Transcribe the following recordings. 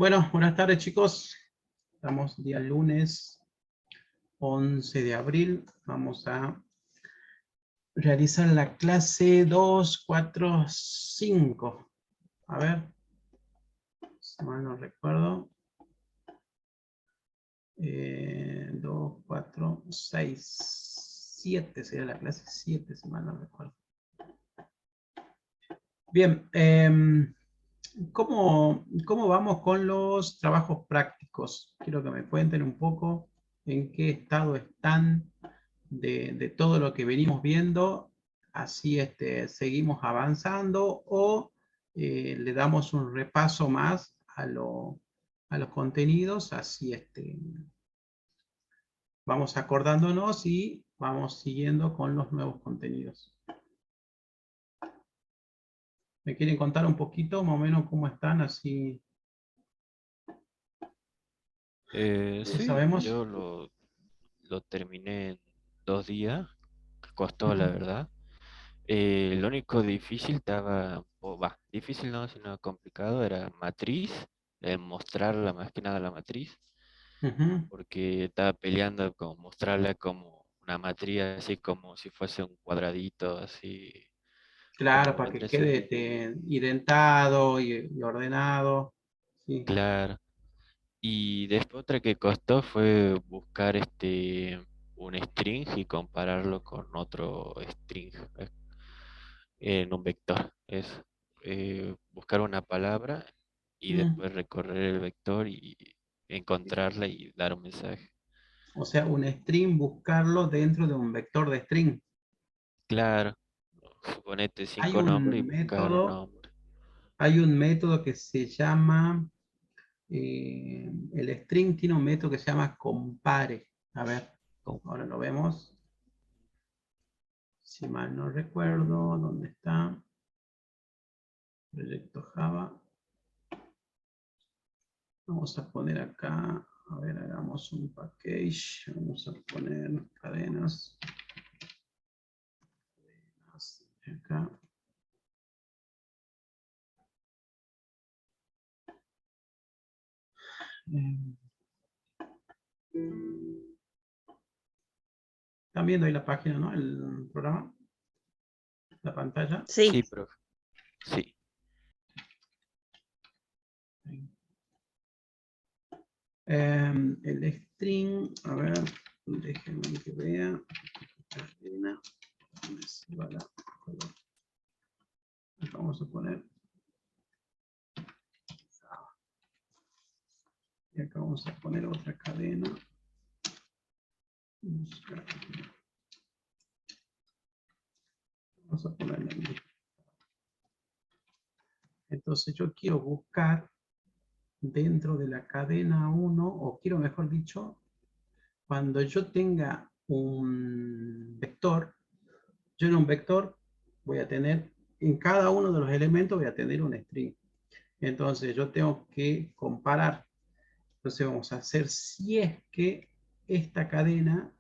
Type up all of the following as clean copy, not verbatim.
Bueno, buenas tardes chicos. Estamos día lunes 11 de abril. Vamos a realizar la clase 245. A ver, si mal no recuerdo. 2, 4, 6, 7 sería la clase 7, si mal no recuerdo. Bien, ¿cómo vamos con los trabajos prácticos? Quiero que me cuenten un poco en qué estado están de todo lo que venimos viendo, así seguimos avanzando o le damos un repaso más a los contenidos, así vamos acordándonos y vamos siguiendo con los nuevos contenidos. ¿Me quieren contar un poquito más o menos cómo están? Así Sí, sabemos. yo lo terminé en 2 días, costó la verdad. Lo único difícil estaba, o va, difícil no, sino complicado, era matriz, mostrar más que nada la matriz, Ujú. porque estaba peleando con mostrarla como una matriz, así como si fuese un cuadradito, así Claro, como para que vendría a quede ser. identado y ordenado. Sí. Claro. Y después otra que costó fue buscar un string y compararlo con otro string en un vector. Es buscar una palabra y Mm. después recorrer el vector y encontrarla y dar un mensaje. O sea, un string, buscarlo dentro de un vector de string. Claro, suponete Hay 5 nombres y un buscar un método, nombre. que se llama, el string tiene un método que se llama compare. A ver, Con- ahora lo vemos. Si mal no recuerdo, ¿dónde está? Proyecto Java. Vamos a poner acá, a ver, hagamos un package. Vamos a poner cadenas. Acá. Están viendo ahí la página, ¿no? El programa, la pantalla. Sí, Sí, profe. Sí. El string, a ver, déjenme que vea. Cadena, ¿dónde se va la color? Acá vamos a poner. Y acá vamos a poner otra cadena. Vamos a ponerle aquí. Entonces yo quiero buscar dentro de la cadena 1, o quiero mejor dicho, cuando yo tenga un vector, yo en un vector voy a tener, en cada uno de los elementos voy a tener un string. Entonces yo tengo que comparar. Entonces vamos a hacer si es que esta cadena,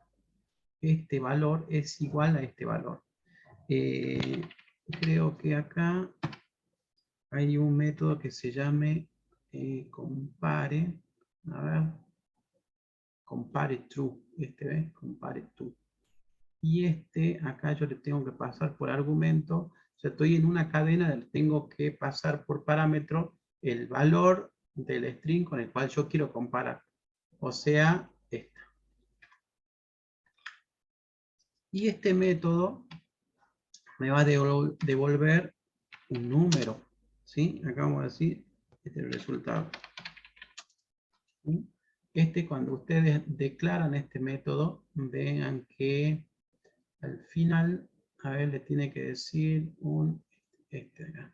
este valor es igual a este valor. Eh, Creo que acá hay un método que se llame compare. A ver, compare true. ¿Ves? Compare true. Y acá yo le tengo que pasar por argumento. O sea, estoy en una cadena, le tengo que pasar por parámetro el valor del string con el cual yo quiero comparar. O sea, esta. Y este método me va a devolver un número. ¿Sí? Acá vamos a decir, este es el resultado. ¿Sí? Cuando ustedes declaran este método, vean que al final, a ver, le tiene que decir acá.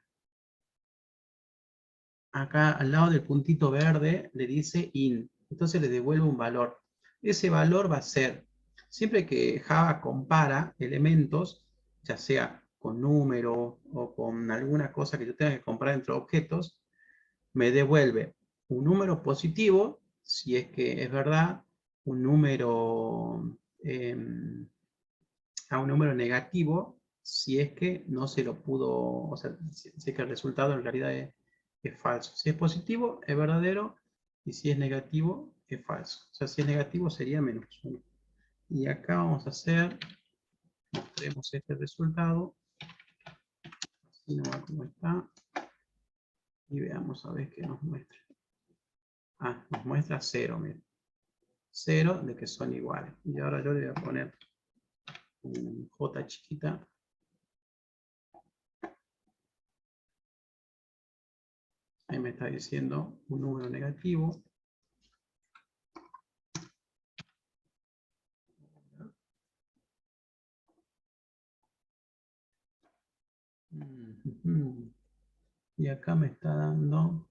Acá al lado del puntito verde le dice in. Entonces le devuelve un valor. Ese valor va a ser, siempre que Java compara elementos, ya sea con número o con alguna cosa que yo tenga que comparar entre objetos, me devuelve un número positivo, si es que es verdad, un número a un número negativo, si es que no se lo pudo, o sea, si es que el resultado en realidad es falso. Si es positivo, es verdadero. Y si es negativo, es falso. O sea, si es negativo, sería -1. Y acá vamos a hacer, mostremos este resultado. Así nomás como está. Y veamos a ver qué nos muestra. Ah, nos muestra 0, miren. 0 de que son iguales. Y ahora yo le voy a poner un J chiquita. Ahí me está diciendo un número negativo. Y acá me está dando...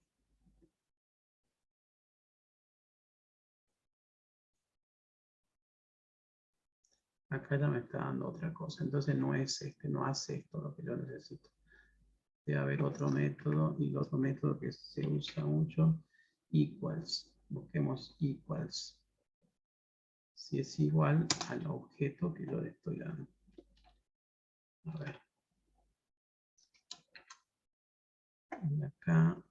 Acá ya me está dando otra cosa. Entonces no es este, no hace esto lo que yo necesito. Debe haber otro método, y el otro método que se usa mucho, equals. Busquemos equals. Si es igual al objeto que yo le estoy dando. A ver. Y acá.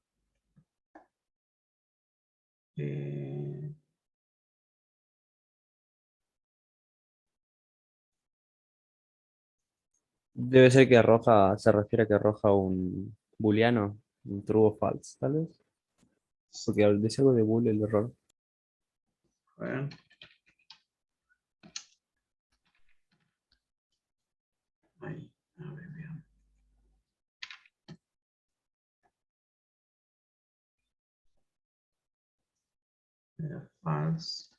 Debe ser que arroja, se refiere a que arroja un booleano, un true o false, tal vez. Porque dice algo de bool el error. A ver. Ahí. A ver, veamos. Era false.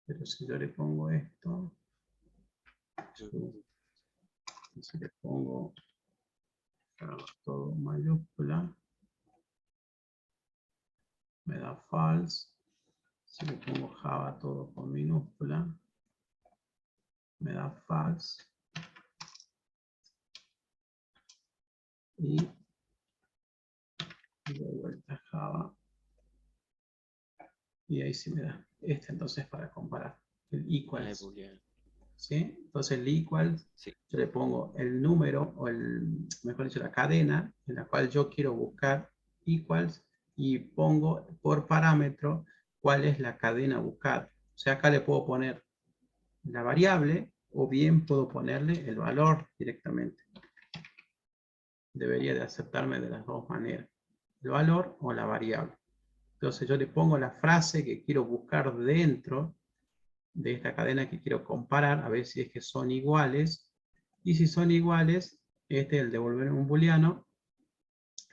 Pero si yo le pongo esto. Si le pongo todo mayúscula, me da false. Si le pongo Java todo con minúscula, me da false. Y de vuelta Java. Y ahí sí me da. Este entonces para comparar. El equals. Booleano. ¿Sí? Entonces el equals, Sí. yo le pongo el número, o mejor dicho, la cadena en la cual yo quiero buscar equals, y pongo por parámetro cuál es la cadena buscada. O sea, acá le puedo poner la variable, o bien puedo ponerle el valor directamente. Debería de aceptarme de las dos maneras. El valor o la variable. Entonces yo le pongo la frase que quiero buscar dentro de esta cadena que quiero comparar, a ver si es que son iguales. Y si son iguales, el devolver un booleano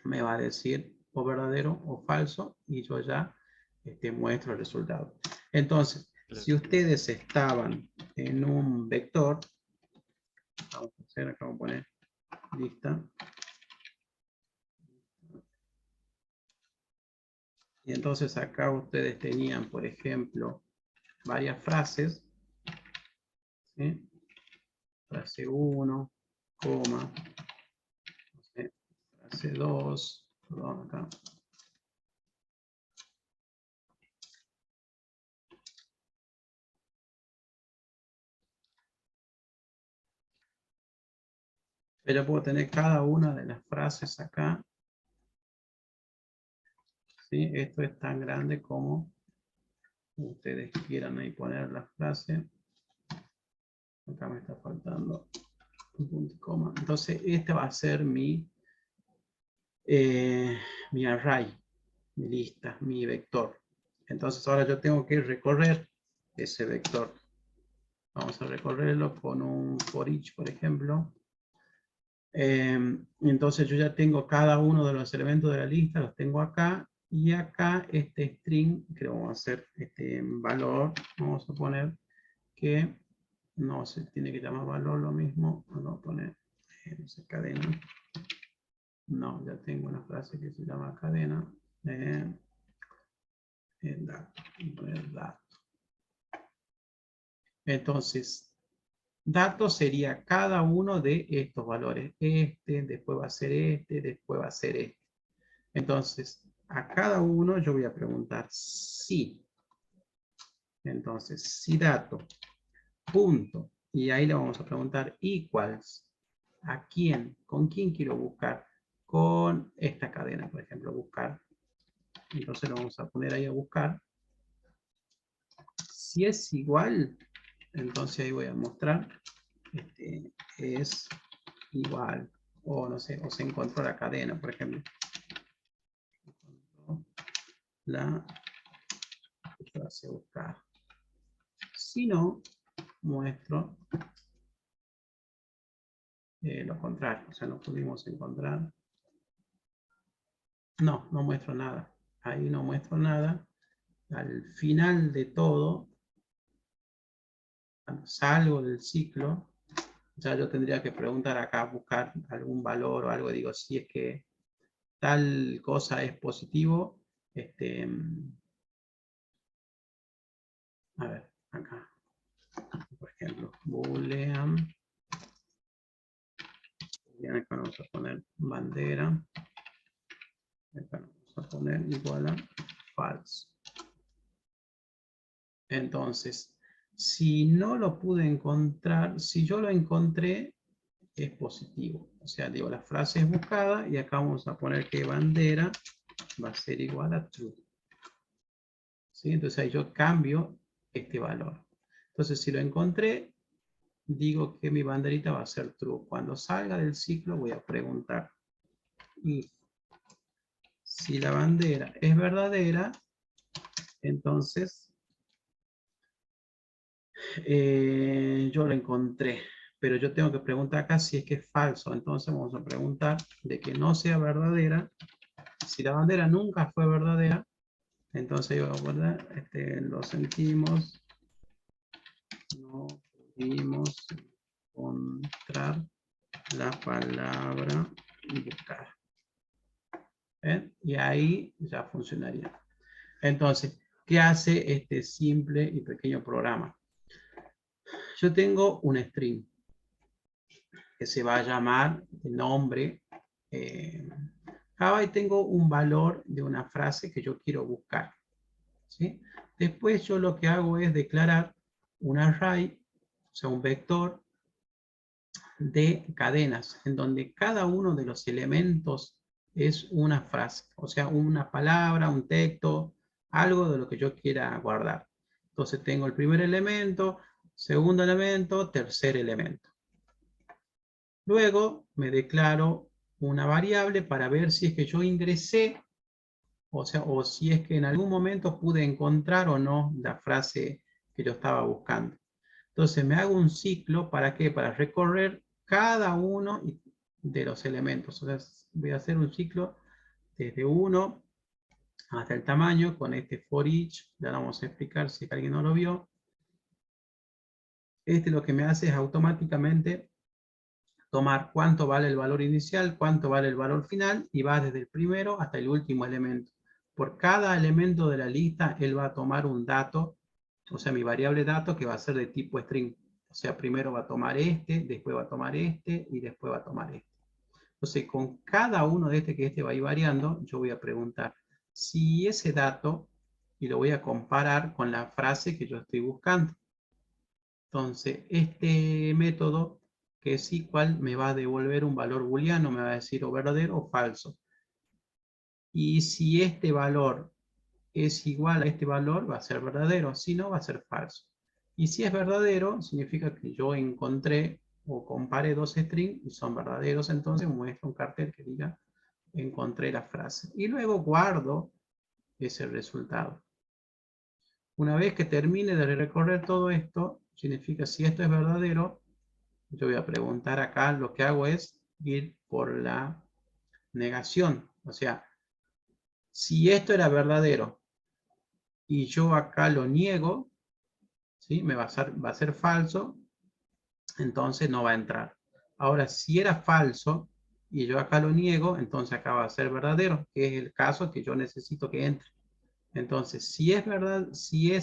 me va a decir o verdadero o falso, y yo ya muestro el resultado. Entonces, si ustedes estaban en un vector, vamos a hacer, acá vamos a poner lista. Y entonces acá ustedes tenían, por ejemplo, varias frases. ¿Sí? Frase 1, coma, no sé, frase 2, perdón, acá. Pero puedo tener cada una de las frases acá. ¿Sí? Esto es tan grande como ustedes quieran ahí poner la frase. Acá me está faltando un punto y coma. Entonces, este va a ser mi array, mi lista, mi vector. Entonces, ahora yo tengo que recorrer ese vector. Vamos a recorrerlo con un for each, por ejemplo. Entonces yo ya tengo cada uno de los elementos de la lista, los tengo acá, y acá este string, que vamos a hacer valor, vamos a poner que no se tiene que llamar valor lo mismo, vamos a poner, no sé, cadena. No, ya tengo una frase que se llama cadena. Dato, poner dato. Entonces, dato sería cada uno de estos valores. Después va a ser después va a ser este. Entonces, a cada uno yo voy a preguntar si. Entonces, si dato, punto. Y ahí le vamos a preguntar equals. ¿A quién? ¿Con quién quiero buscar? con esta cadena, por ejemplo, buscar. Entonces lo vamos a poner ahí a buscar. Si es igual, entonces ahí voy a mostrar, es igual, o no sé, o se encontró la cadena, por ejemplo. La frase buscar. Si no, muestro lo contrario, o sea, no pudimos encontrar. No, no muestro nada. Ahí no muestro nada. Al final de todo, cuando salgo del ciclo, ya yo tendría que preguntar acá, buscar algún valor o algo. Digo, si es que tal cosa es positivo, a ver, acá, por ejemplo, boolean, acá vamos a poner bandera, acá vamos a poner igual a false. Entonces, si no lo pude encontrar, si yo lo encontré, es positivo. O sea, digo, la frase es buscada y acá vamos a poner que bandera va a ser igual a true. ¿Sí? Entonces ahí yo cambio este valor. Entonces, si lo encontré, digo que mi banderita va a ser true. Cuando salga del ciclo voy a preguntar. Y si la bandera es verdadera, entonces yo lo encontré. Pero yo tengo que preguntar acá si es que es falso. Entonces vamos a preguntar de que no sea verdadera. Si la bandera nunca fue verdadera, entonces yo voy a poner, lo sentimos, no pudimos encontrar la palabra buscar. ¿Ven? Y ahí ya funcionaría. Entonces, ¿qué hace este simple y pequeño programa? Yo tengo un string que se va a llamar el nombre Java y tengo un valor de una frase que yo quiero buscar. ¿Sí? Después yo lo que hago es declarar un array, o sea, un vector de cadenas, en donde cada uno de los elementos es una frase, o sea, una palabra, un texto, algo de lo que yo quiera guardar. Entonces tengo el primer elemento, segundo elemento, tercer elemento. Luego me declaro una variable para ver si es que yo ingresé, o sea, o si es que en algún momento pude encontrar o no la frase que yo estaba buscando. Entonces me hago un ciclo, ¿para qué? Para recorrer cada uno de los elementos. O sea, voy a hacer un ciclo desde 1 hasta el tamaño con este for each. Ya vamos a explicar si alguien no lo vio. Lo que me hace es automáticamente tomar cuánto vale el valor inicial, cuánto vale el valor final, y va desde el primero hasta el último elemento. Por cada elemento de la lista, él va a tomar un dato, o sea, mi variable dato, que va a ser de tipo string. O sea, primero va a tomar después va a tomar y después va a tomar este. Entonces, con cada uno de que va a ir variando, yo voy a preguntar si ese dato, y lo voy a comparar con la frase que yo estoy buscando. Entonces, este método, que es igual, me va a devolver un valor booleano, me va a decir o verdadero o falso. Y si este valor es igual a este valor, va a ser verdadero, si no, va a ser falso. Y si es verdadero, significa que yo encontré o comparé dos strings y son verdaderos, entonces muestro un cartel que diga encontré la frase. Y luego guardo ese resultado. Una vez que termine de recorrer todo esto, significa si esto es verdadero, yo voy a preguntar acá, lo que hago es ir por la negación. O sea, si esto era verdadero y yo acá lo niego, ¿sí? Va a ser falso, entonces no va a entrar. Ahora, si era falso y yo acá lo niego, entonces acá va a ser verdadero, que es el caso que yo necesito que entre. Entonces, si es verdad, si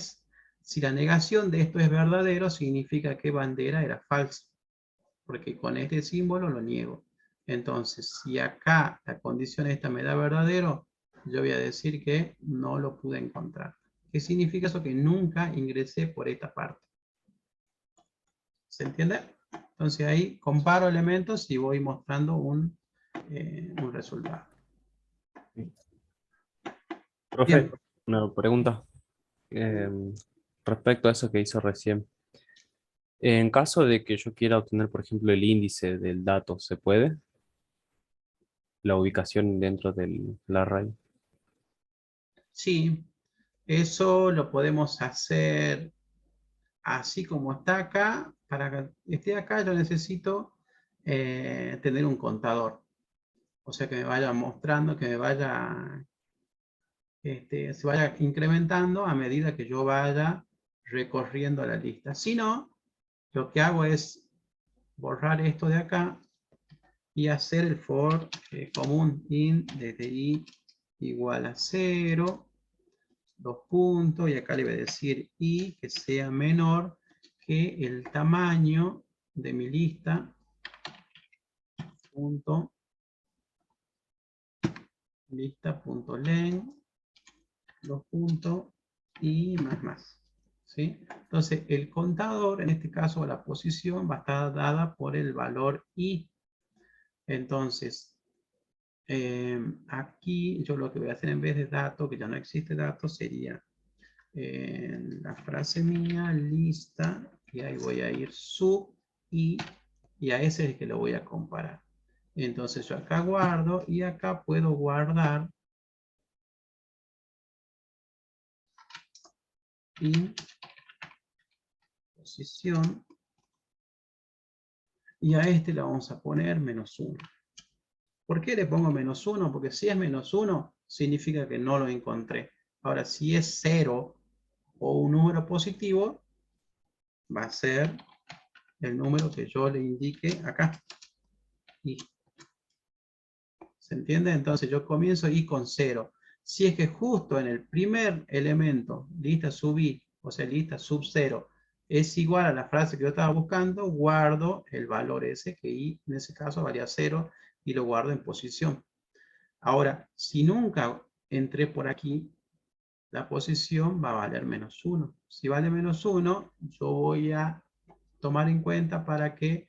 la negación de esto es verdadero, significa que bandera era falsa, porque con este símbolo lo niego. Entonces, si acá la condición esta me da verdadero, yo voy a decir que no lo pude encontrar. ¿Qué significa eso? Que nunca ingresé por esta parte. ¿Se entiende? Entonces ahí comparo elementos y voy mostrando un un resultado. Profe, Bien. una pregunta respecto a eso que hizo recién. En caso de que yo quiera obtener, por ejemplo, el índice del dato, ¿se puede? La ubicación dentro del array. Sí, eso lo podemos hacer así como está acá. Para que esté acá yo necesito tener un contador. O sea, que me vaya mostrando, que me vaya, se vaya incrementando a medida que yo vaya recorriendo la lista. Si no, lo que hago es borrar esto de acá y hacer el for común int desde i igual a 0, 2 puntos, y acá le voy a decir i que sea menor que el tamaño de mi lista, punto, lista.len, 2 puntos, y más. ¿Sí? Entonces, el contador, en este caso la posición, va a estar dada por el valor i. Entonces, aquí yo lo que voy a hacer en vez de dato, que ya no existe dato, sería la frase mía, lista, y ahí voy a ir sub y a ese es el que lo voy a comparar. Entonces yo acá guardo y acá puedo guardar in posición, y a este le vamos a poner -1. ¿Por qué le pongo -1? Porque si es -1 significa que no lo encontré. Ahora, si es 0 o un número positivo, va a ser el número que yo le indique acá. Y, ¿se entiende? Entonces yo comienzo y con 0. Si es que justo en el primer elemento, lista sub i, o sea, lista sub 0, es igual a la frase que yo estaba buscando, guardo el valor ese, que i en ese caso valía 0, y lo guardo en posición. Ahora, si nunca entré por aquí, la posición va a valer -1. Si vale -1, yo voy a tomar en cuenta para que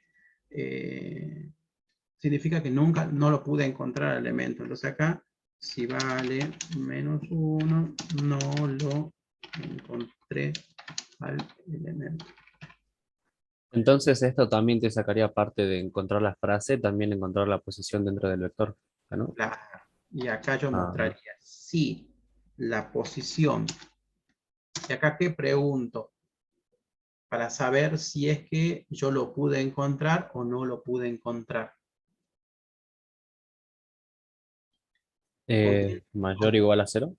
significa que nunca no lo pude encontrar el elemento. Entonces acá, si vale -1, no lo encontré al elemento. Entonces esto también te sacaría parte de encontrar la frase, también encontrar la posición dentro del vector, ¿no? Claro. Y acá yo Ah, mostraría si la posición. Y acá, ¿qué pregunto? Para saber si es que yo lo pude encontrar o no lo pude encontrar. mayor o igual a 0.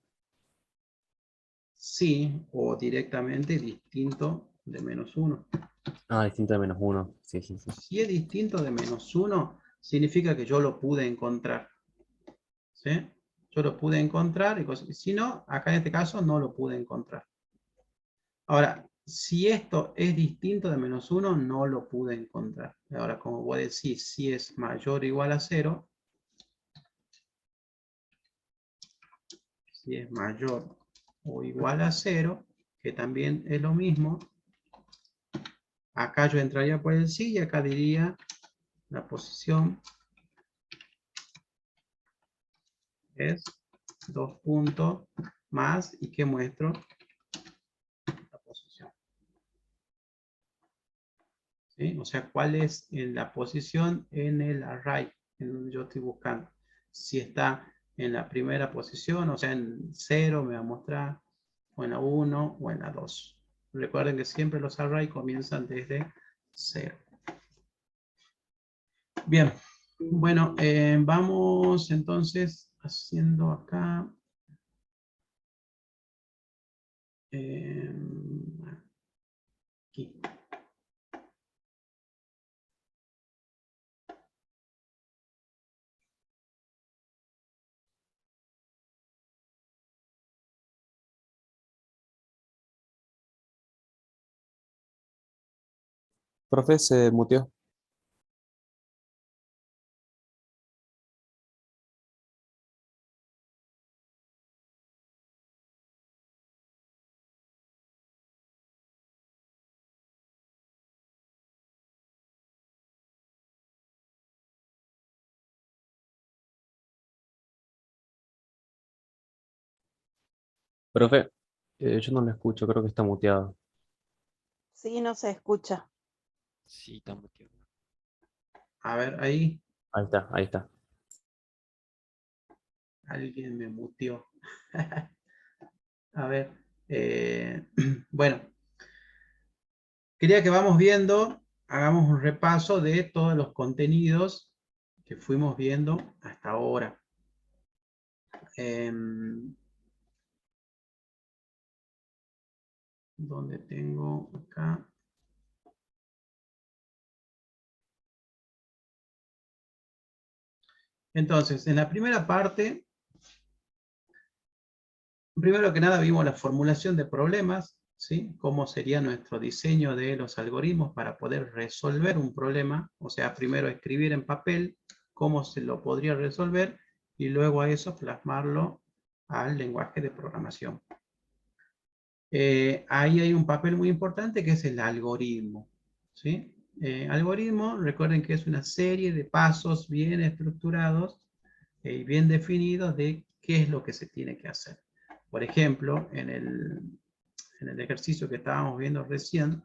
Sí, o directamente distinto de -1. Ah, distinto de -1. Sí, sí, sí. Si es distinto de -1, significa que yo lo pude encontrar. ¿Sí? Yo lo pude encontrar, y si no, acá en este caso no lo pude encontrar. Ahora, si esto es distinto de -1, no lo pude encontrar. Ahora, como voy a decir, si es mayor o igual a 0, si es mayor o igual a 0, que también es lo mismo, acá yo entraría por el sí y acá diría la posición es 2 puntos más, y que muestro la posición. ¿Sí? O sea, cuál es la posición en el array en donde yo estoy buscando. Si está en la primera posición, o sea, en 0 me va a mostrar, o en la 1 o en la 2. Recuerden que siempre los arrays comienzan desde 0. Bien, bueno, vamos entonces haciendo acá. eh, Aquí. Profe, se muteó. Profe, yo no lo escucho, creo que está muteado. Sí, no se escucha. Sí, está muy tierno. A ver, ahí Ahí está, ahí está. alguien me muteó. A ver, bueno, quería que vamos viendo, hagamos un repaso de todos los contenidos que fuimos viendo hasta ahora. ¿Dónde tengo acá? Entonces, en la primera parte, primero que nada vimos la formulación de problemas, ¿sí? Cómo sería nuestro diseño de los algoritmos para poder resolver un problema. O sea, primero escribir en papel cómo se lo podría resolver y luego a eso plasmarlo al lenguaje de programación. Ahí hay un papel muy importante que es el algoritmo, ¿sí? Algoritmo, recuerden que es una serie de pasos bien estructurados y bien definidos de qué es lo que se tiene que hacer. Por ejemplo, en el ejercicio que estábamos viendo recién,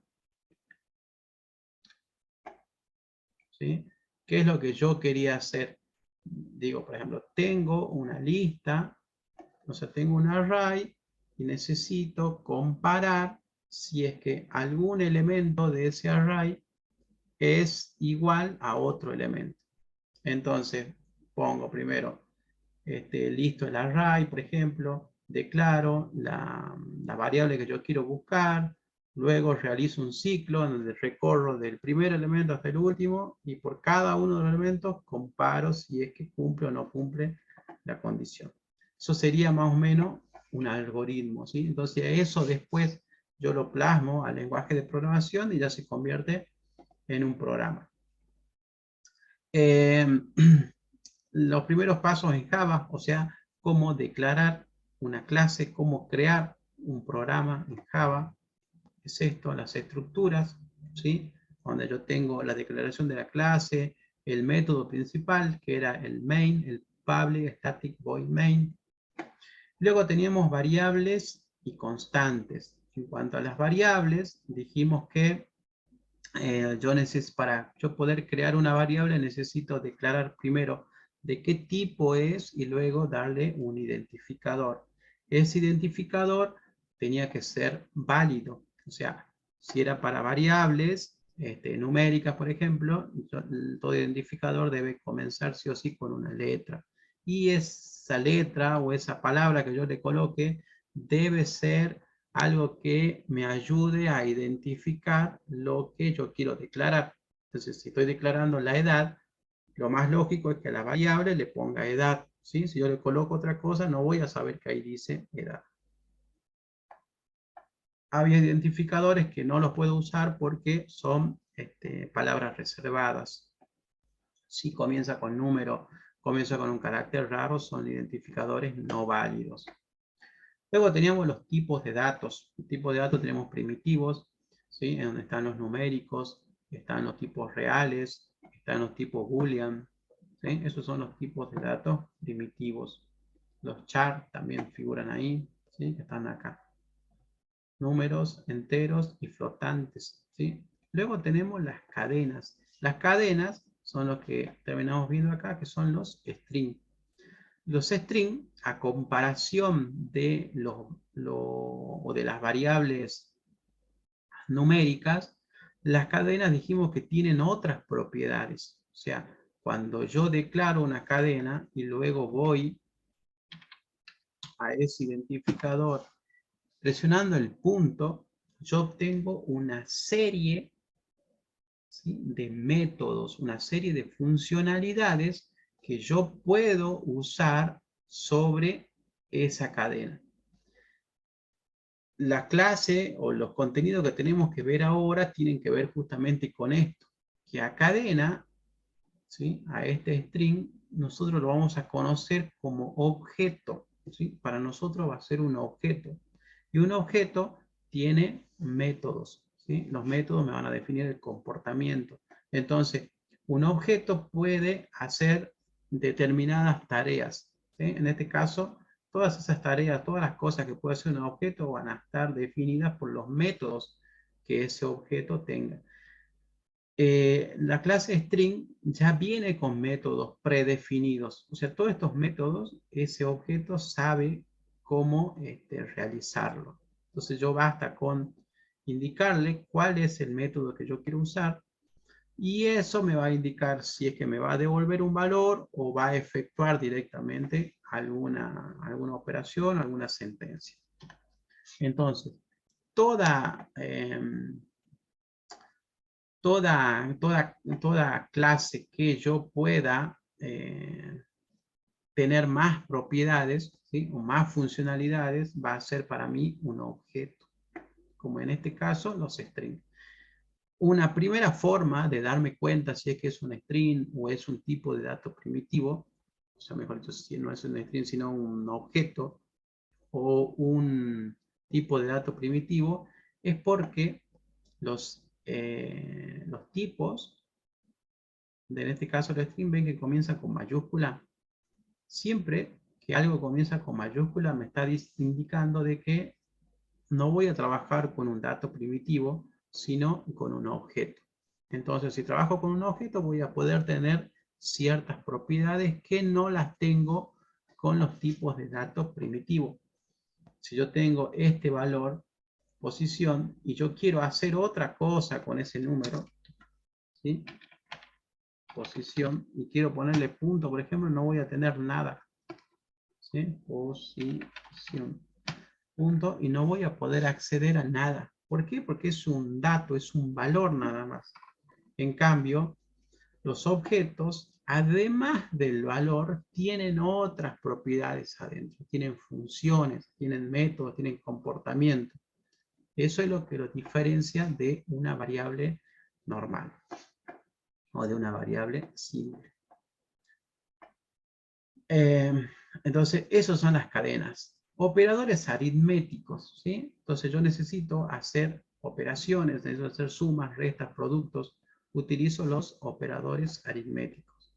¿sí? ¿Qué es lo que yo quería hacer? Digo, por ejemplo, tengo una lista, o sea, tengo un array y necesito comparar si es que algún elemento de ese array es igual a otro elemento. Entonces, pongo primero listo el array, por ejemplo, declaro la variable que yo quiero buscar, luego realizo un ciclo en donde recorro del primer elemento hasta el último y por cada uno de los elementos comparo si es que cumple o no cumple la condición. Eso sería más o menos un algoritmo, ¿sí? Entonces eso después yo lo plasmo al lenguaje de programación y ya se convierte en un programa. Los primeros pasos en Java, o sea, cómo declarar una clase, cómo crear un programa en Java, es esto, las estructuras, ¿sí? Donde yo tengo la declaración de la clase, el método principal, que era el main, el public static void main. Luego teníamos variables y constantes. En cuanto a las variables, dijimos que para yo poder crear una variable necesito declarar primero de qué tipo es y luego darle un identificador. Ese identificador tenía que ser válido, o sea, si era para variables numéricas, por ejemplo, todo identificador debe comenzar sí o sí con una letra. Y esa letra o esa palabra que yo le coloque debe ser algo que me ayude a identificar lo que yo quiero declarar. Entonces, si estoy declarando la edad, lo más lógico es que a la variable le ponga edad, ¿sí? Si yo le coloco otra cosa, no voy a saber que ahí dice edad. Había identificadores que no los puedo usar porque son palabras reservadas. Si comienza con número, comienza con un carácter raro, son identificadores no válidos. Luego teníamos los tipos de datos. El tipo de datos tenemos primitivos, ¿sí? En donde están los numéricos, están los tipos reales, están los tipos boolean, ¿sí? Esos son los tipos de datos primitivos. Los char también figuran ahí, ¿sí? Que están acá. Números enteros y flotantes, ¿sí? Luego tenemos las cadenas. Las cadenas son los que terminamos viendo acá, que son los strings. Los strings, a comparación de, de las variables numéricas, las cadenas dijimos que tienen otras propiedades. O sea, cuando yo declaro una cadena y luego voy a ese identificador presionando el punto, yo obtengo una serie, ¿sí?, de métodos, una serie de funcionalidades que yo puedo usar sobre esa cadena. La clase o los contenidos que tenemos que ver ahora tienen que ver justamente con esto, que a cadena, ¿sí?, a este string, nosotros lo vamos a conocer como objeto, ¿sí? Para nosotros va a ser un objeto. Y un objeto tiene métodos, ¿sí? Los métodos me van a definir el comportamiento. Entonces, un objeto puede hacer determinadas tareas, ¿sí? En este caso, todas esas tareas, todas las cosas que puede hacer un objeto van a estar definidas por los métodos que ese objeto tenga. La clase string ya viene con métodos predefinidos. O sea, todos estos métodos, ese objeto sabe cómo realizarlo. Entonces yo basta con indicarle cuál es el método que yo quiero usar y eso me va a indicar si es que me va a devolver un valor o va a efectuar directamente alguna operación, alguna sentencia. Entonces, toda clase que yo pueda tener más propiedades, ¿sí? O más funcionalidades, va a ser para mí un objeto. Como en este caso, los strings. Una primera forma de darme cuenta si es que es un string o es un tipo de dato primitivo, o sea, mejor dicho, si no es un string sino un objeto o un tipo de dato primitivo, es porque los tipos, en este caso el string, ven que comienza con mayúscula. Siempre que algo comienza con mayúscula me está indicando de que no voy a trabajar con un dato primitivo, sino con un objeto. Entonces, si trabajo con un objeto, voy a poder tener ciertas propiedades que no las tengo con los tipos de datos primitivos. Si yo tengo este valor, posición, y yo quiero hacer otra cosa con ese número, ¿sí? Posición, y quiero ponerle punto, por ejemplo, no voy a tener nada. ¿Sí? Posición. Punto, y no voy a poder acceder a nada. ¿Por qué? Porque es un dato, es un valor nada más. En cambio, los objetos, además del valor, tienen otras propiedades adentro. Tienen funciones, tienen métodos, tienen comportamiento. Eso es lo que los diferencia de una variable normal o de una variable simple. Entonces, esas son las cadenas. Operadores aritméticos, ¿sí? Entonces yo necesito hacer operaciones, necesito hacer sumas, restas, productos. Utilizo los operadores aritméticos.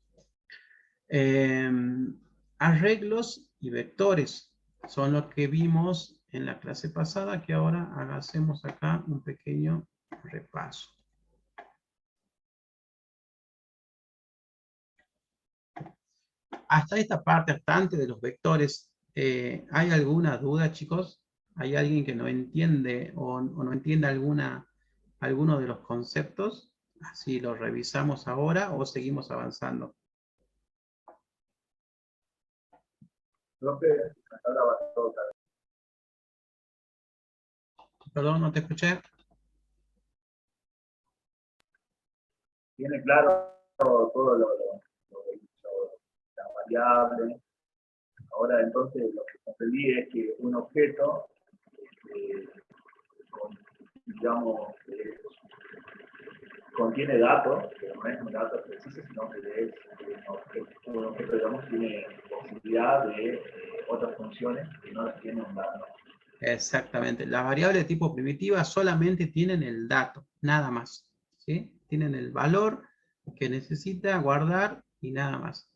Arreglos y vectores son los que vimos en la clase pasada, que ahora hacemos acá un pequeño repaso. Hasta esta parte, hasta antes de los vectores, ¿hay alguna duda, chicos? ¿Hay alguien que no entiende o no entiende alguno de los conceptos? Así lo revisamos ahora o seguimos avanzando. Perdón, no te escuché. Tiene claro todo la variable. Ahora entonces lo que comprendí es que un objeto, digamos, contiene datos, que no es un dato preciso, sino que es un objeto, digamos, tiene posibilidad de otras funciones que no las tiene un dato. Exactamente. Las variables de tipo primitiva solamente tienen el dato, nada más. ¿Sí? Tienen el valor que necesita guardar y nada más.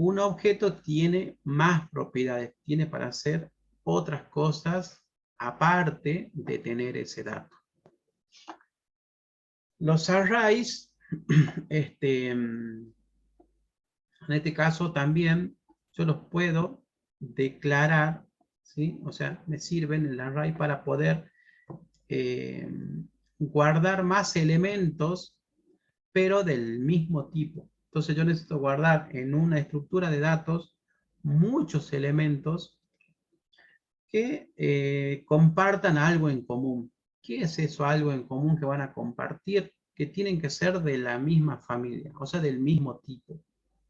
Un objeto tiene más propiedades, tiene para hacer otras cosas aparte de tener ese dato. Los arrays, en este caso también yo los puedo declarar, ¿sí? O sea, me sirven el array para poder guardar más elementos, pero del mismo tipo. Entonces yo necesito guardar en una estructura de datos muchos elementos que compartan algo en común. ¿Qué es eso algo en común que van a compartir? Que tienen que ser de la misma familia, o sea, del mismo tipo.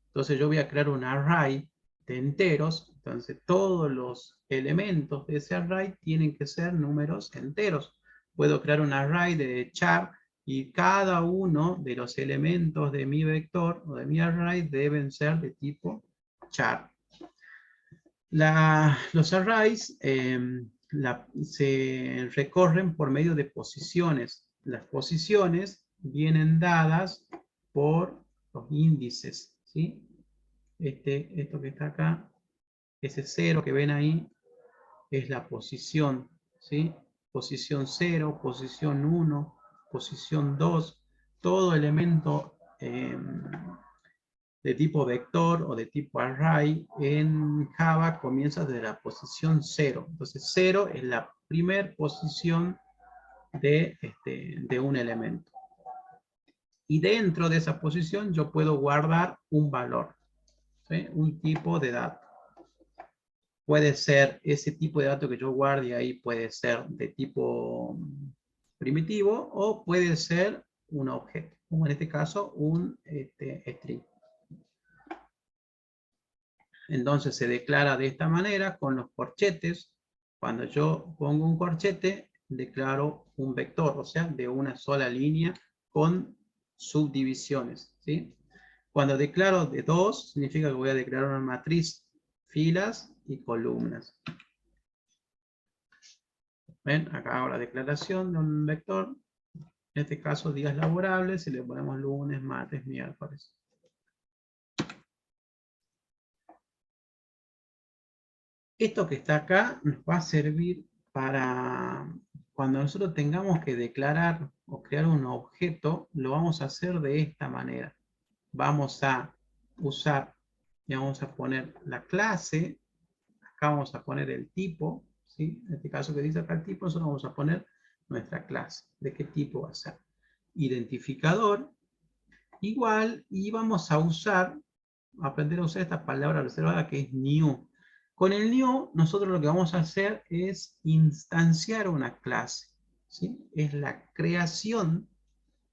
Entonces yo voy a crear un array de enteros, entonces todos los elementos de ese array tienen que ser números enteros. Puedo crear un array de char y cada uno de los elementos de mi vector o de mi array deben ser de tipo char. Los arrays se recorren por medio de posiciones. Las posiciones vienen dadas por los índices, ¿sí? Esto que está acá Ese 0 que ven ahí es la posición, ¿sí? Posición 0, posición 1, posición 2, todo elemento de tipo vector o de tipo array en Java comienza desde la posición 0. Entonces 0 es la primera posición de un elemento. Y dentro de esa posición yo puedo guardar un valor, ¿sí? Un tipo de dato. Puede ser ese tipo de dato que yo guarde ahí, puede ser de tipo primitivo o puede ser un objeto, como en este caso un string. Entonces se declara de esta manera con los corchetes. Cuando yo pongo un corchete, declaro un vector, o sea, de una sola línea con subdivisiones, ¿sí? Cuando declaro de 2, significa que voy a declarar una matriz, filas y columnas. ¿Ven? Acá hago la declaración de un vector. En este caso, días laborables, y le ponemos lunes, martes, miércoles. Esto que está acá nos va a servir para cuando nosotros tengamos que declarar o crear un objeto, lo vamos a hacer de esta manera. Vamos a usar, y vamos a poner la clase, acá vamos a poner el tipo, ¿sí? En este caso que dice acá el tipo, nosotros vamos a poner nuestra clase. ¿De qué tipo va a ser? Identificador, igual, y vamos a usar, aprender a usar esta palabra reservada que es new. Con el new, nosotros lo que vamos a hacer es instanciar una clase, ¿sí? Es la creación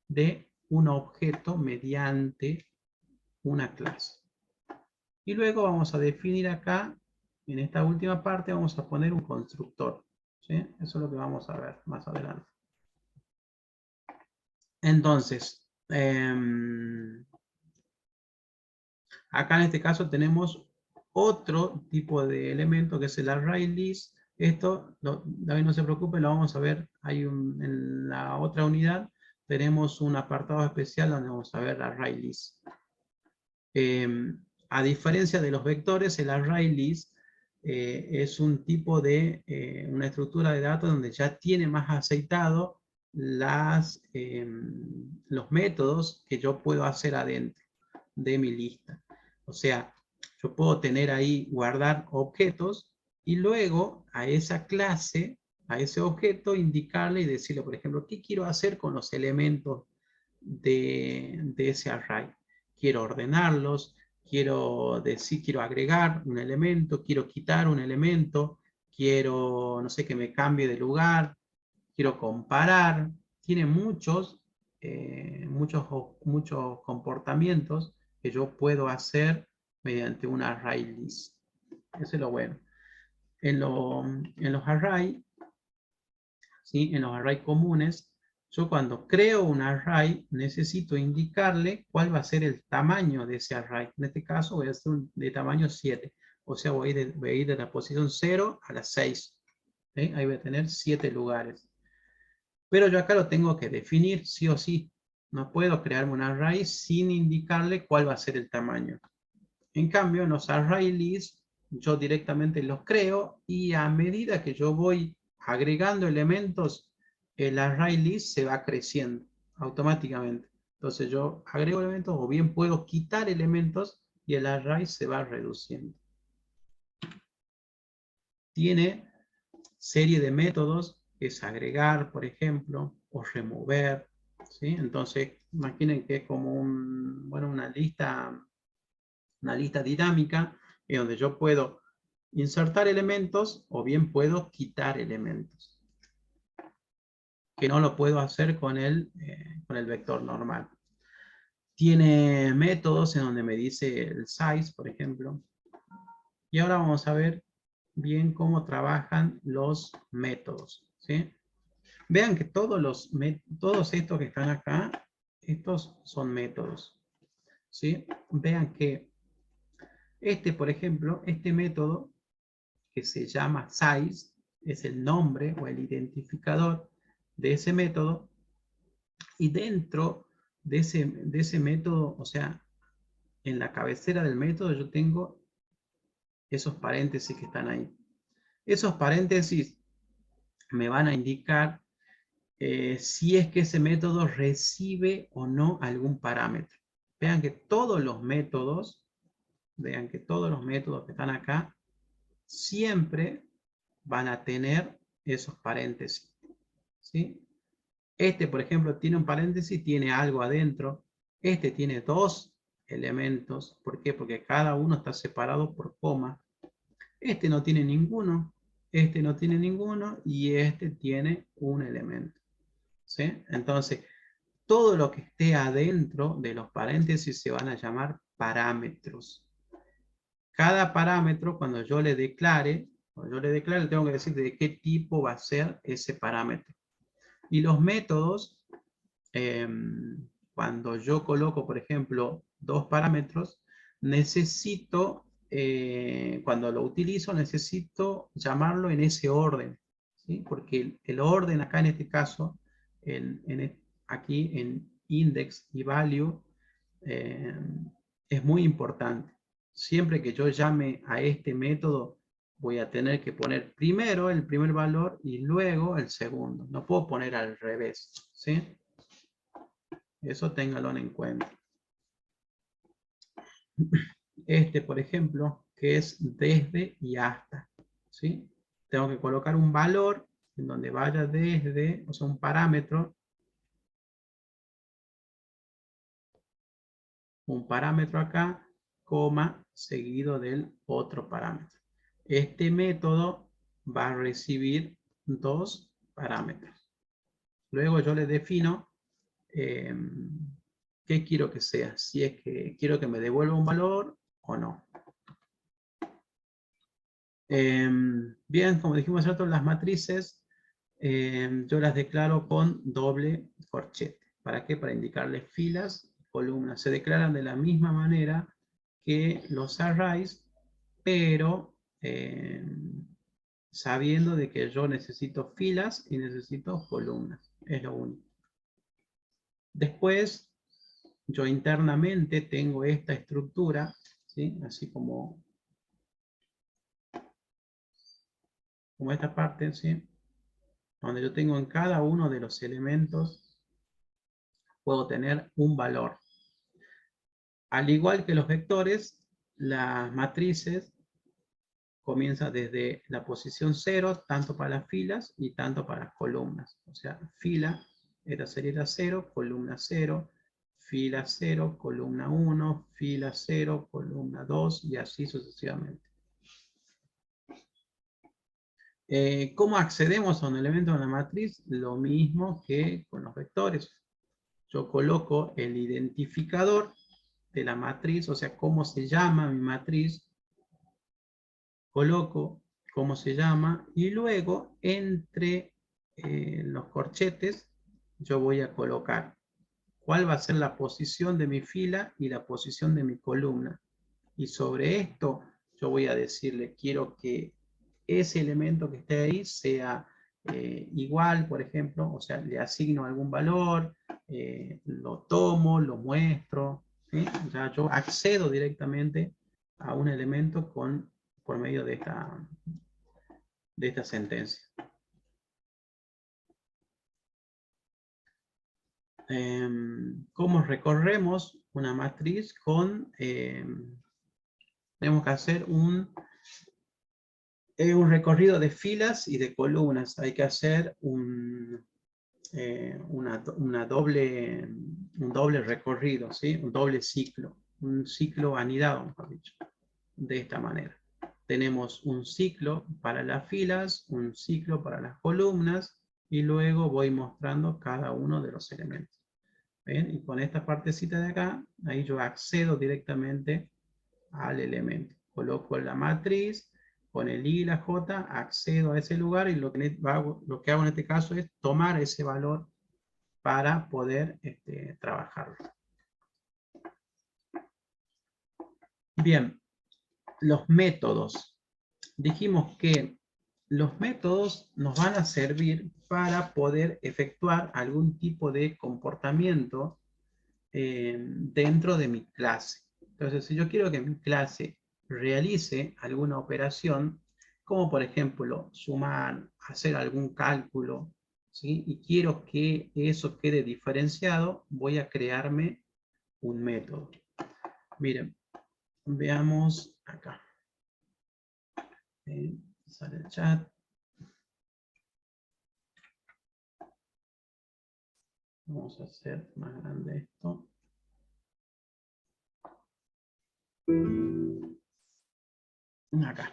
de un objeto mediante una clase. Y luego vamos a definir acá, en esta última parte, vamos a poner un constructor, ¿sí? Eso es lo que vamos a ver más adelante. Entonces, acá en este caso tenemos otro tipo de elemento que es el array list. Esto, David, no se preocupe, lo vamos a ver. En la otra unidad tenemos un apartado especial donde vamos a ver array list. A diferencia de los vectores, el array list es un tipo de una estructura de datos donde ya tiene más aceitado los métodos que yo puedo hacer adentro de mi lista. O sea, yo puedo tener ahí, guardar objetos y luego a esa clase, a ese objeto, indicarle y decirle, por ejemplo, ¿qué quiero hacer con los elementos de ese array? Quiero ordenarlos, quiero agregar un elemento, quiero quitar un elemento, quiero, no sé, que me cambie de lugar, quiero comparar. Tiene muchos comportamientos que yo puedo hacer mediante un array list. Eso es lo bueno. En los array, ¿sí? En los array comunes, yo cuando creo un array necesito indicarle cuál va a ser el tamaño de ese array. En este caso voy a hacer de tamaño 7. O sea, voy a ir de la posición 0 a la 6. ¿Sí? Ahí voy a tener 7 lugares. Pero yo acá lo tengo que definir sí o sí. No puedo crearme un array sin indicarle cuál va a ser el tamaño. En cambio, en los array lists, yo directamente los creo y a medida que yo voy agregando elementos, el array list se va creciendo automáticamente. Entonces yo agrego elementos o bien puedo quitar elementos y el array se va reduciendo. Tiene serie de métodos, que es agregar, por ejemplo, o remover, ¿sí? Entonces, imaginen que es como una lista dinámica, en donde yo puedo insertar elementos, o bien puedo quitar elementos, que no lo puedo hacer con el vector normal. Tiene métodos en donde me dice el size, por ejemplo. Y ahora vamos a ver bien cómo trabajan los métodos, ¿sí? Vean que todos estos que están acá, estos son métodos, ¿sí? Vean que por ejemplo, este método que se llama size, es el nombre o el identificador de ese método, y dentro de ese método, o sea, en la cabecera del método yo tengo esos paréntesis que están ahí. Esos paréntesis me van a indicar si es que ese método recibe o no algún parámetro. Vean que todos los métodos que están acá siempre van a tener esos paréntesis, ¿sí? Este, por ejemplo, tiene un paréntesis, tiene algo adentro. Este tiene dos elementos. ¿Por qué? Porque cada uno está separado por coma. Este no tiene ninguno, este no tiene ninguno y este tiene un elemento, ¿sí? Entonces, todo lo que esté adentro de los paréntesis se van a llamar parámetros. Cada parámetro, cuando yo le declare, tengo que decir de qué tipo va a ser ese parámetro. Y los métodos, cuando yo coloco, por ejemplo, dos parámetros, necesito, cuando lo utilizo, necesito llamarlo en ese orden, ¿sí? Porque el orden acá en este caso, aquí en index y value, es muy importante. Siempre que yo llame a este método, voy a tener que poner primero el primer valor y luego el segundo. No puedo poner al revés, ¿sí? Eso téngalo en cuenta. Este, por ejemplo, que es desde y hasta, ¿sí? Tengo que colocar un valor en donde vaya desde, o sea, un parámetro acá, coma, seguido del otro parámetro. Este método va a recibir dos parámetros. Luego yo le defino qué quiero que sea, si es que quiero que me devuelva un valor o no. Bien, como dijimos nosotros, las matrices yo las declaro con doble corchete. ¿Para qué? Para indicarles filas y columnas. Se declaran de la misma manera que los arrays, pero sabiendo de que yo necesito filas y necesito columnas. Es lo único. Después, yo internamente tengo esta estructura, ¿sí? Así como esta parte, ¿sí? Donde yo tengo en cada uno de los elementos, puedo tener un valor. Al igual que los vectores, las matrices comienzan desde la posición 0, tanto para las filas y tanto para las columnas. O sea, fila, esta sería la 0, columna 0, fila 0, columna 1, fila 0, columna 2 y así sucesivamente. ¿Cómo accedemos a un elemento de una matriz? Lo mismo que con los vectores. Yo coloco el identificador de la matriz, o sea, cómo se llama mi matriz, coloco cómo se llama, y luego entre los corchetes yo voy a colocar cuál va a ser la posición de mi fila y la posición de mi columna. Y sobre esto yo voy a decirle, quiero que ese elemento que esté ahí sea igual, por ejemplo, o sea, le asigno algún valor, lo tomo, lo muestro, ¿sí? Ya yo accedo directamente a un elemento por medio de esta sentencia. ¿Cómo recorremos una matriz? Tenemos que hacer un recorrido de filas y de columnas. Hay que hacer un doble recorrido, ¿sí? Un doble ciclo, un ciclo anidado, mejor dicho, de esta manera. Tenemos un ciclo para las filas, un ciclo para las columnas, y luego voy mostrando cada uno de los elementos. ¿Ven? Y con esta partecita de acá, ahí yo accedo directamente al elemento. Coloco la matriz, con el I y la J, accedo a ese lugar, y lo que hago en este caso es tomar ese valor para poder trabajarlo. Bien, los métodos. Dijimos que los métodos nos van a servir para poder efectuar algún tipo de comportamiento dentro de mi clase. Entonces, si yo quiero que mi clase realice alguna operación, como por ejemplo sumar, hacer algún cálculo, ¿sí? Y quiero que eso quede diferenciado, voy a crearme un método. Miren, veamos acá. Sale el chat. Vamos a hacer más grande esto. Acá.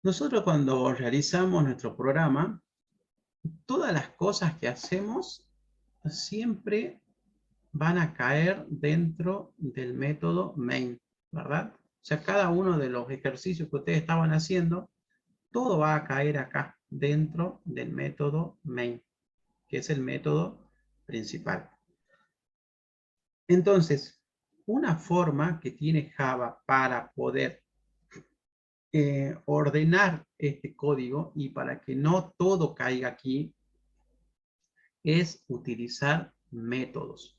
Nosotros cuando realizamos nuestro programa, todas las cosas que hacemos siempre van a caer dentro del método main, ¿verdad? O sea, cada uno de los ejercicios que ustedes estaban haciendo, todo va a caer acá, dentro del método main, que es el método principal. Entonces, una forma que tiene Java para poder ordenar este código y para que no todo caiga aquí, es utilizar métodos.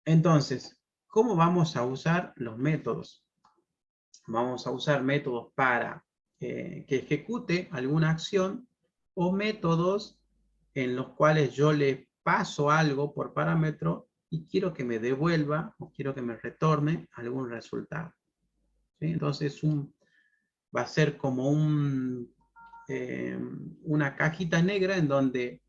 Entonces, ¿cómo vamos a usar los métodos? Vamos a usar métodos para que ejecute alguna acción o métodos en los cuales yo le paso algo por parámetro y quiero que me devuelva o quiero que me retorne algún resultado. ¿Sí? Entonces va a ser como una cajita negra en donde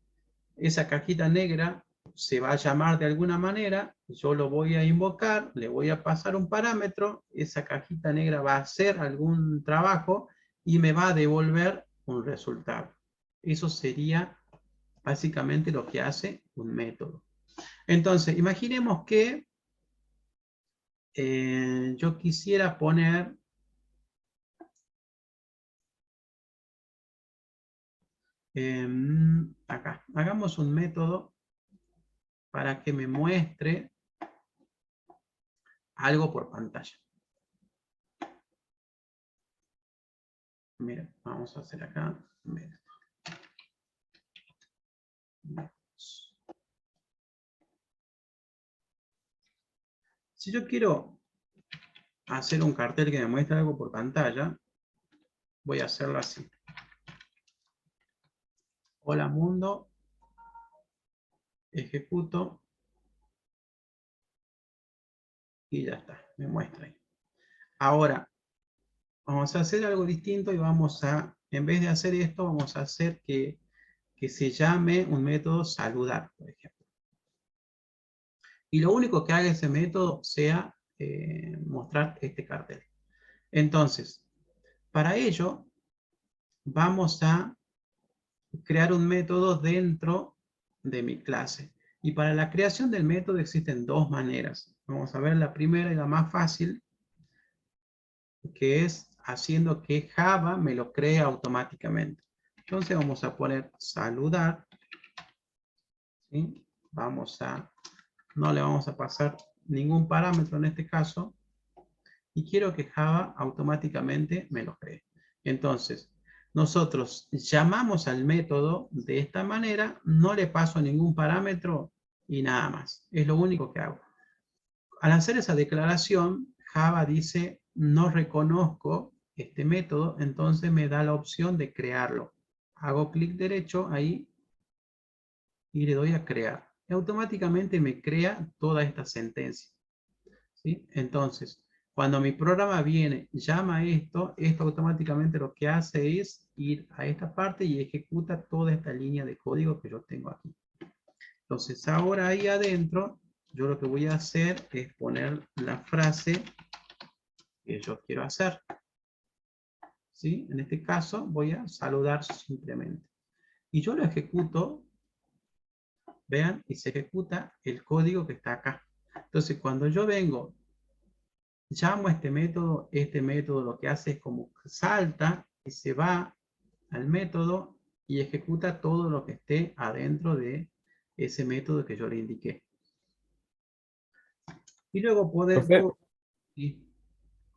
esa cajita negra se va a llamar de alguna manera, yo lo voy a invocar, le voy a pasar un parámetro, esa cajita negra va a hacer algún trabajo y me va a devolver un resultado. Eso sería básicamente lo que hace un método. Entonces, imaginemos que yo quisiera poner acá, hagamos un método para que me muestre algo por pantalla. Mira, vamos a hacer acá. Mira. Si yo quiero hacer un cartel que me muestre algo por pantalla, voy a hacerlo así. Hola mundo, ejecuto y ya está, me muestra ahí. Ahora, vamos a hacer algo distinto y vamos a, en vez de hacer esto, vamos a hacer que se llame un método saludar, por ejemplo. Y lo único que haga ese método sea mostrar este cartel. Entonces, para ello, vamos a crear un método dentro de mi clase. Y para la creación del método existen dos maneras. Vamos a ver la primera y la más fácil, que es haciendo que Java me lo cree automáticamente. Entonces vamos a poner saludar. ¿Sí? No le vamos a pasar ningún parámetro en este caso. Y quiero que Java automáticamente me lo cree. Entonces, nosotros llamamos al método de esta manera, no le paso ningún parámetro y nada más. Es lo único que hago. Al hacer esa declaración, Java dice, no reconozco este método, entonces me da la opción de crearlo. Hago clic derecho ahí y le doy a crear. Y automáticamente me crea toda esta sentencia. ¿Sí? Entonces, cuando mi programa viene, llama esto automáticamente lo que hace es ir a esta parte y ejecuta toda esta línea de código que yo tengo aquí. Entonces, ahora ahí adentro, yo lo que voy a hacer es poner la frase que yo quiero hacer. ¿Sí? En este caso, voy a saludar simplemente. Y yo lo ejecuto, vean, y se ejecuta el código que está acá. Entonces, cuando yo vengo, llamo a este método lo que hace es como salta y se va al método y ejecuta todo lo que esté adentro de ese método que yo le indiqué. Y luego Profe, y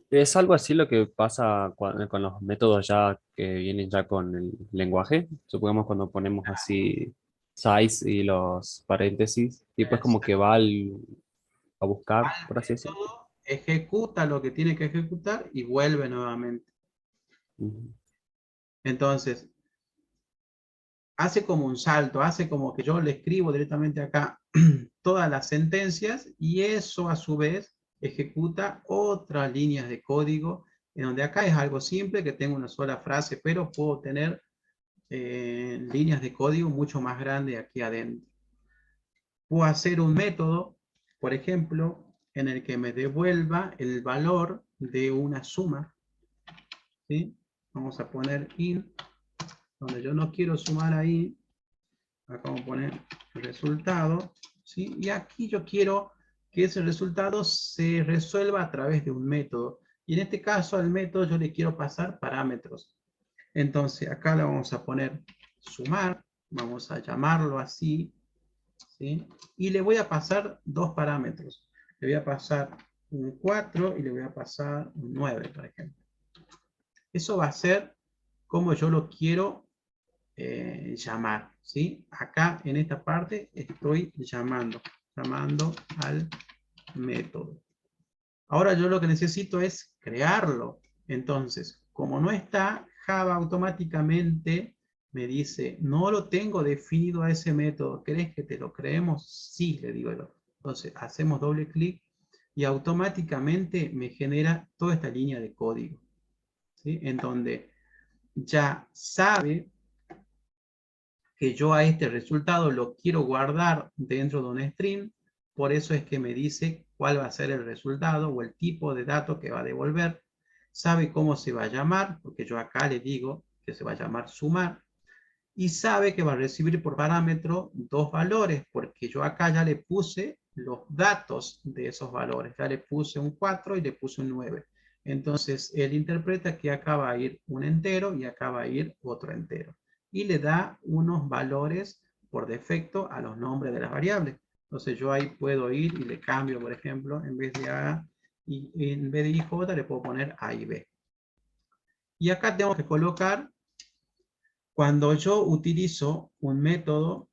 ¿es algo así lo que pasa con los métodos ya que vienen ya con el lenguaje? Supongamos cuando ponemos así size y los paréntesis, y después como que va a buscar, por así decirlo. Método ejecuta lo que tiene que ejecutar y vuelve nuevamente. Ujú. Entonces, hace como un salto, hace como que yo le escribo directamente acá todas las sentencias y eso a su vez ejecuta otras líneas de código, en donde acá es algo simple, que tengo una sola frase, pero puedo tener líneas de código mucho más grandes aquí adentro. Puedo hacer un método, por ejemplo, en el que me devuelva el valor de una suma, ¿sí? Vamos a poner int, donde yo no quiero sumar ahí, acá vamos a poner resultado, ¿sí? Y aquí yo quiero que ese resultado se resuelva a través de un método. Y en este caso al método yo le quiero pasar parámetros. Entonces acá le vamos a poner sumar, vamos a llamarlo así, ¿sí? Y le voy a pasar dos parámetros. Le voy a pasar un 4 y le voy a pasar un 9, por ejemplo. Eso va a ser como yo lo quiero llamar, ¿sí? Acá en esta parte estoy llamando al método. Ahora yo lo que necesito es crearlo. Entonces, como no está, Java automáticamente me dice, no lo tengo definido a ese método, ¿querés que te lo creemos? Sí, le digo yo. Entonces, hacemos doble clic y automáticamente me genera toda esta línea de código, ¿sí? En donde ya sabe que yo a este resultado lo quiero guardar dentro de un string, por eso es que me dice cuál va a ser el resultado o el tipo de dato que va a devolver, sabe cómo se va a llamar, porque yo acá le digo que se va a llamar sumar, y sabe que va a recibir por parámetro dos valores, porque yo acá ya le puse los datos de esos valores, ya le puse un 4 y le puse un 9. Entonces, él interpreta que acá va a ir un entero y acá va a ir otro entero. Y le da unos valores por defecto a los nombres de las variables. Entonces, yo ahí puedo ir y le cambio, por ejemplo, en vez de A, y en vez de IJ le puedo poner A y B. Y acá tengo que colocar, cuando yo utilizo un método,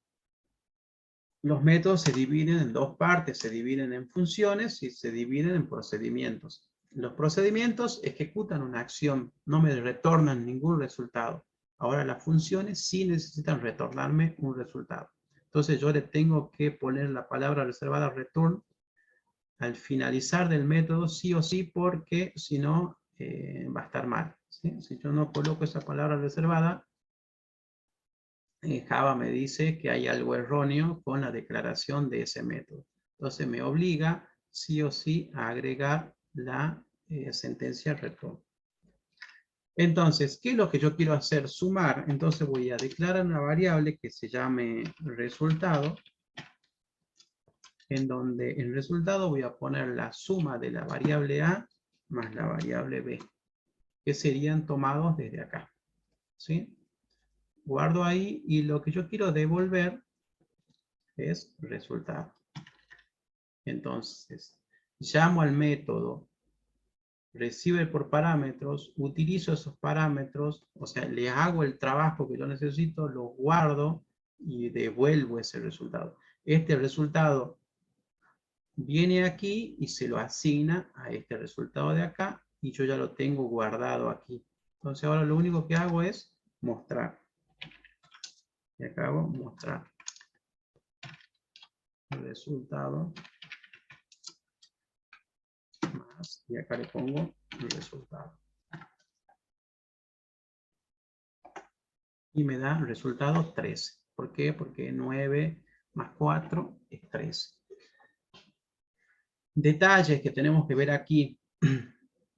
los métodos se dividen en dos partes, se dividen en funciones y se dividen en procedimientos. Los procedimientos ejecutan una acción, no me retornan ningún resultado. Ahora las funciones sí necesitan retornarme un resultado. Entonces yo le tengo que poner la palabra reservada return al finalizar del método sí o sí, porque si no va a estar mal, ¿sí? Si yo no coloco esa palabra reservada, Java me dice que hay algo erróneo con la declaración de ese método. Entonces me obliga sí o sí a agregar la sentencia return. Entonces, ¿qué es lo que yo quiero hacer? Sumar. Entonces voy a declarar una variable que se llame resultado, en donde el resultado voy a poner la suma de la variable A más la variable B, que serían tomados desde acá, ¿sí? Guardo ahí y lo que yo quiero devolver es resultado. Entonces, llamo al método, recibe por parámetros, utilizo esos parámetros, o sea, le hago el trabajo que yo necesito, lo guardo y devuelvo ese resultado. Este resultado viene aquí y se lo asigna a este resultado de acá y yo ya lo tengo guardado aquí. Entonces ahora lo único que hago es mostrar. Y acá hago mostrar el resultado. Más, y acá le pongo el resultado. Y me da el resultado 13. ¿Por qué? Porque 9 más 4 es 13. Detalles que tenemos que ver aquí.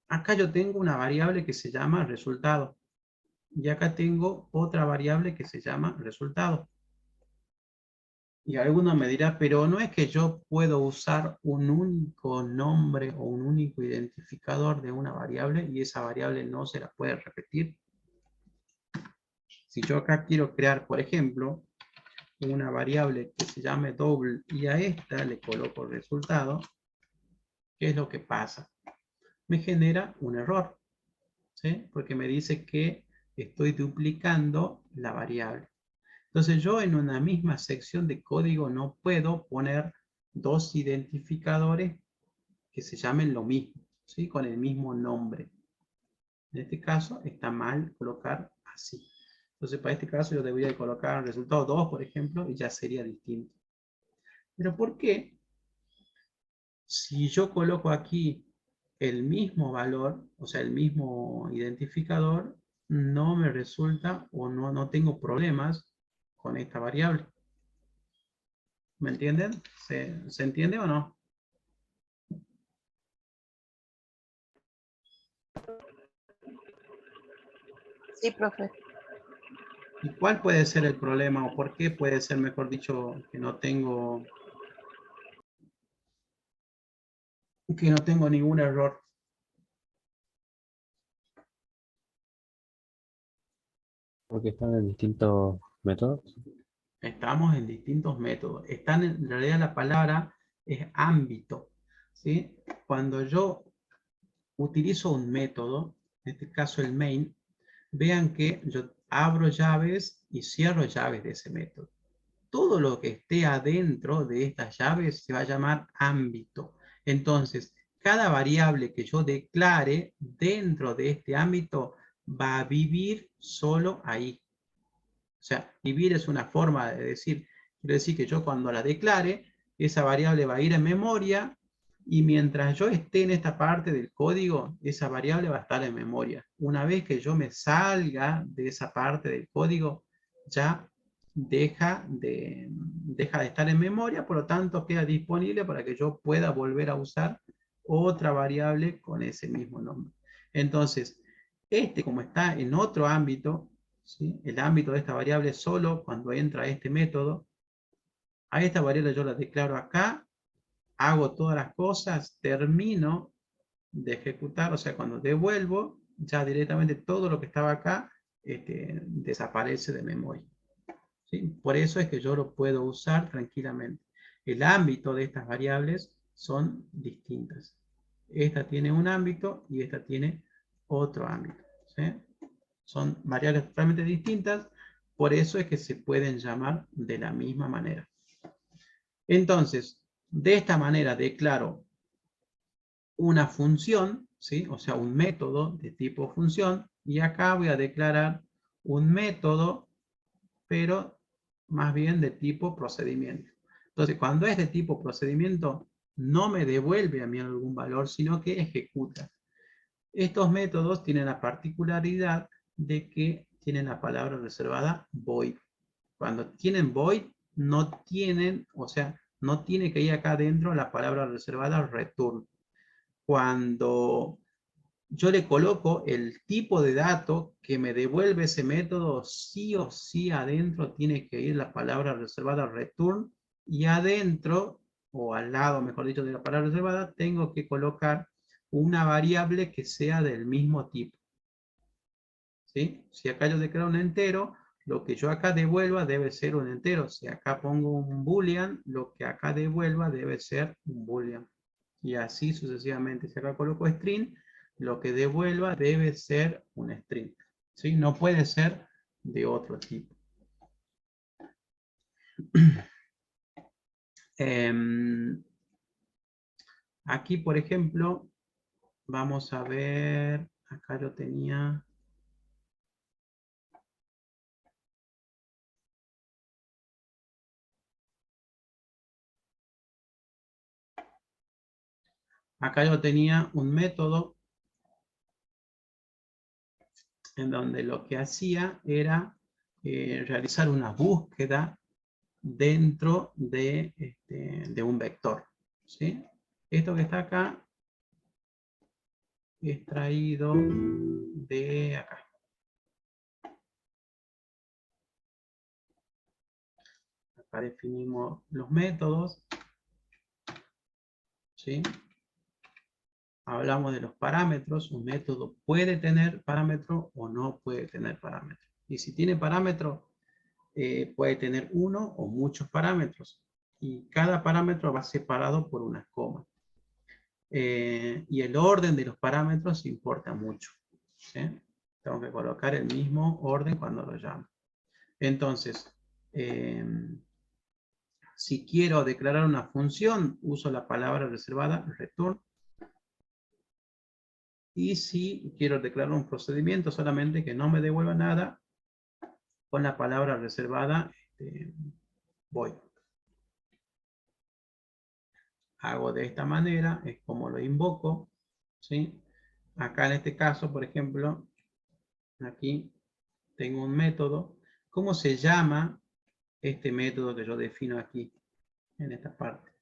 Acá yo tengo una variable que se llama resultado. Y acá tengo otra variable que se llama resultado. Y alguno me dirá, pero no es que yo puedo usar un único nombre o un único identificador de una variable y esa variable no se la puede repetir. Si yo acá quiero crear, por ejemplo, una variable que se llame double y a esta le coloco el resultado, ¿qué es lo que pasa? Me genera un error, ¿sí? Porque me dice que estoy duplicando la variable. Entonces yo en una misma sección de código no puedo poner dos identificadores que se llamen lo mismo, ¿sí? Con el mismo nombre. En este caso está mal colocar así. Entonces para este caso yo debería colocar el resultado 2, por ejemplo, y ya sería distinto. ¿Pero por qué? Si yo coloco aquí el mismo valor, o sea, el mismo identificador, no me resulta o no tengo problemas con esta variable. ¿Me entienden? ¿Se entiende o no? Sí, profe. ¿Y cuál puede ser el problema o por qué puede ser, mejor dicho, que no tengo ningún error? Porque están en distintos métodos. Estamos en distintos métodos. En realidad la palabra es ámbito, ¿sí? Cuando yo utilizo un método, en este caso el main, vean que yo abro llaves y cierro llaves de ese método. Todo lo que esté adentro de estas llaves se va a llamar ámbito. Entonces, cada variable que yo declare dentro de este ámbito va a vivir solo ahí. O sea, vivir es una forma de decir, quiero decir que yo cuando la declare, esa variable va a ir en memoria y mientras yo esté en esta parte del código, esa variable va a estar en memoria. Una vez que yo me salga de esa parte del código, ya deja de estar en memoria, por lo tanto queda disponible para que yo pueda volver a usar otra variable con ese mismo nombre. Entonces, como está en otro ámbito, ¿sí? El ámbito de esta variable solo cuando entra este método, a esta variable yo la declaro acá, hago todas las cosas, termino de ejecutar, o sea, cuando devuelvo, ya directamente todo lo que estaba acá desaparece de memoria. ¿Sí? Por eso es que yo lo puedo usar tranquilamente. El ámbito de estas variables son distintas. Esta tiene un ámbito y esta tiene otro ámbito. ¿Sí? Son variables totalmente distintas, por eso es que se pueden llamar de la misma manera. Entonces, de esta manera declaro una función, ¿sí? O sea, un método de tipo función, y acá voy a declarar un método, pero más bien de tipo procedimiento. Entonces, cuando es de tipo procedimiento, no me devuelve a mí algún valor, sino que ejecuta. Estos métodos tienen la particularidad de que tienen la palabra reservada void. Cuando tienen void, no tienen, o sea, no tiene que ir acá adentro la palabra reservada return. Cuando yo le coloco el tipo de dato que me devuelve ese método, sí o sí adentro tiene que ir la palabra reservada return, y adentro, o al lado, mejor dicho, de la palabra reservada, tengo que colocar una variable que sea del mismo tipo. ¿Sí? Si acá yo declaro un entero, lo que yo acá devuelva debe ser un entero. Si acá pongo un boolean, lo que acá devuelva debe ser un boolean. Y así sucesivamente. Si acá coloco string, lo que devuelva debe ser un string. ¿Sí? No puede ser de otro tipo. Aquí, por ejemplo, vamos a ver, acá lo tenía. Acá yo tenía un método en donde lo que hacía era realizar una búsqueda dentro de un vector. ¿Sí? Esto que está acá es traído de acá. Acá definimos los métodos. ¿Sí? Hablamos de los parámetros. Un método puede tener parámetro o no puede tener parámetro. Y si tiene parámetro, puede tener uno o muchos parámetros. Y cada parámetro va separado por unas comas. Y el orden de los parámetros importa mucho. ¿Sí? Tengo que colocar el mismo orden cuando lo llamo. Entonces, Si quiero declarar una función, uso la palabra reservada return. Y si quiero declarar un procedimiento solamente que no me devuelva nada, con la palabra reservada void. Hago de esta manera, es como lo invoco, ¿sí? Acá en este caso, por ejemplo, aquí tengo un método. ¿Cómo se llama este método que yo defino aquí, en esta parte?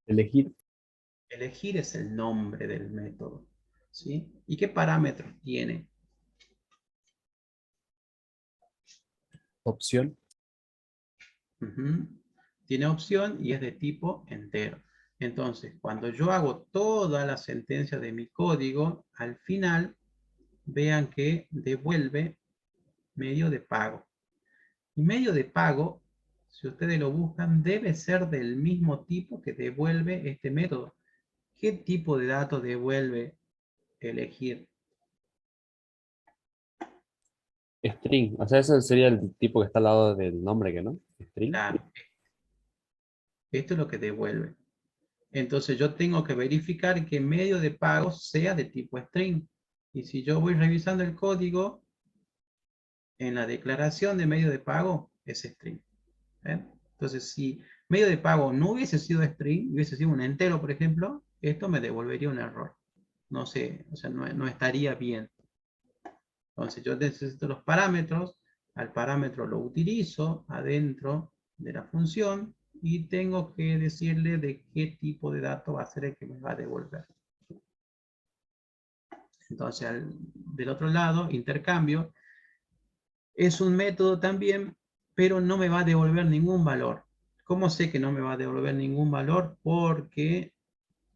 Elegir. Elegir es el nombre del método, ¿sí? ¿Y qué parámetros tiene? Opción. Tiene opción y es de tipo entero. Entonces, cuando yo hago toda la sentencia de mi código, al final, vean que devuelve medio de pago. Y medio de pago, si ustedes lo buscan, debe ser del mismo tipo que devuelve este método. ¿Qué tipo de datos devuelve elegir? String. O sea, ese sería el tipo que está al lado del nombre, ¿que no? String. Claro, esto es lo que devuelve. Entonces yo tengo que verificar que medio de pago sea de tipo string. Y si yo voy revisando el código, en la declaración de medio de pago es string. Entonces si medio de pago no hubiese sido string, hubiese sido un entero, por ejemplo, esto me devolvería un error. No sé, o sea, no estaría bien. Entonces yo necesito los parámetros, al parámetro lo utilizo adentro de la función y tengo que decirle de qué tipo de dato va a ser el que me va a devolver. Entonces del otro lado, intercambio, es un método también, pero no me va a devolver ningún valor. ¿Cómo sé que no me va a devolver ningún valor? Porque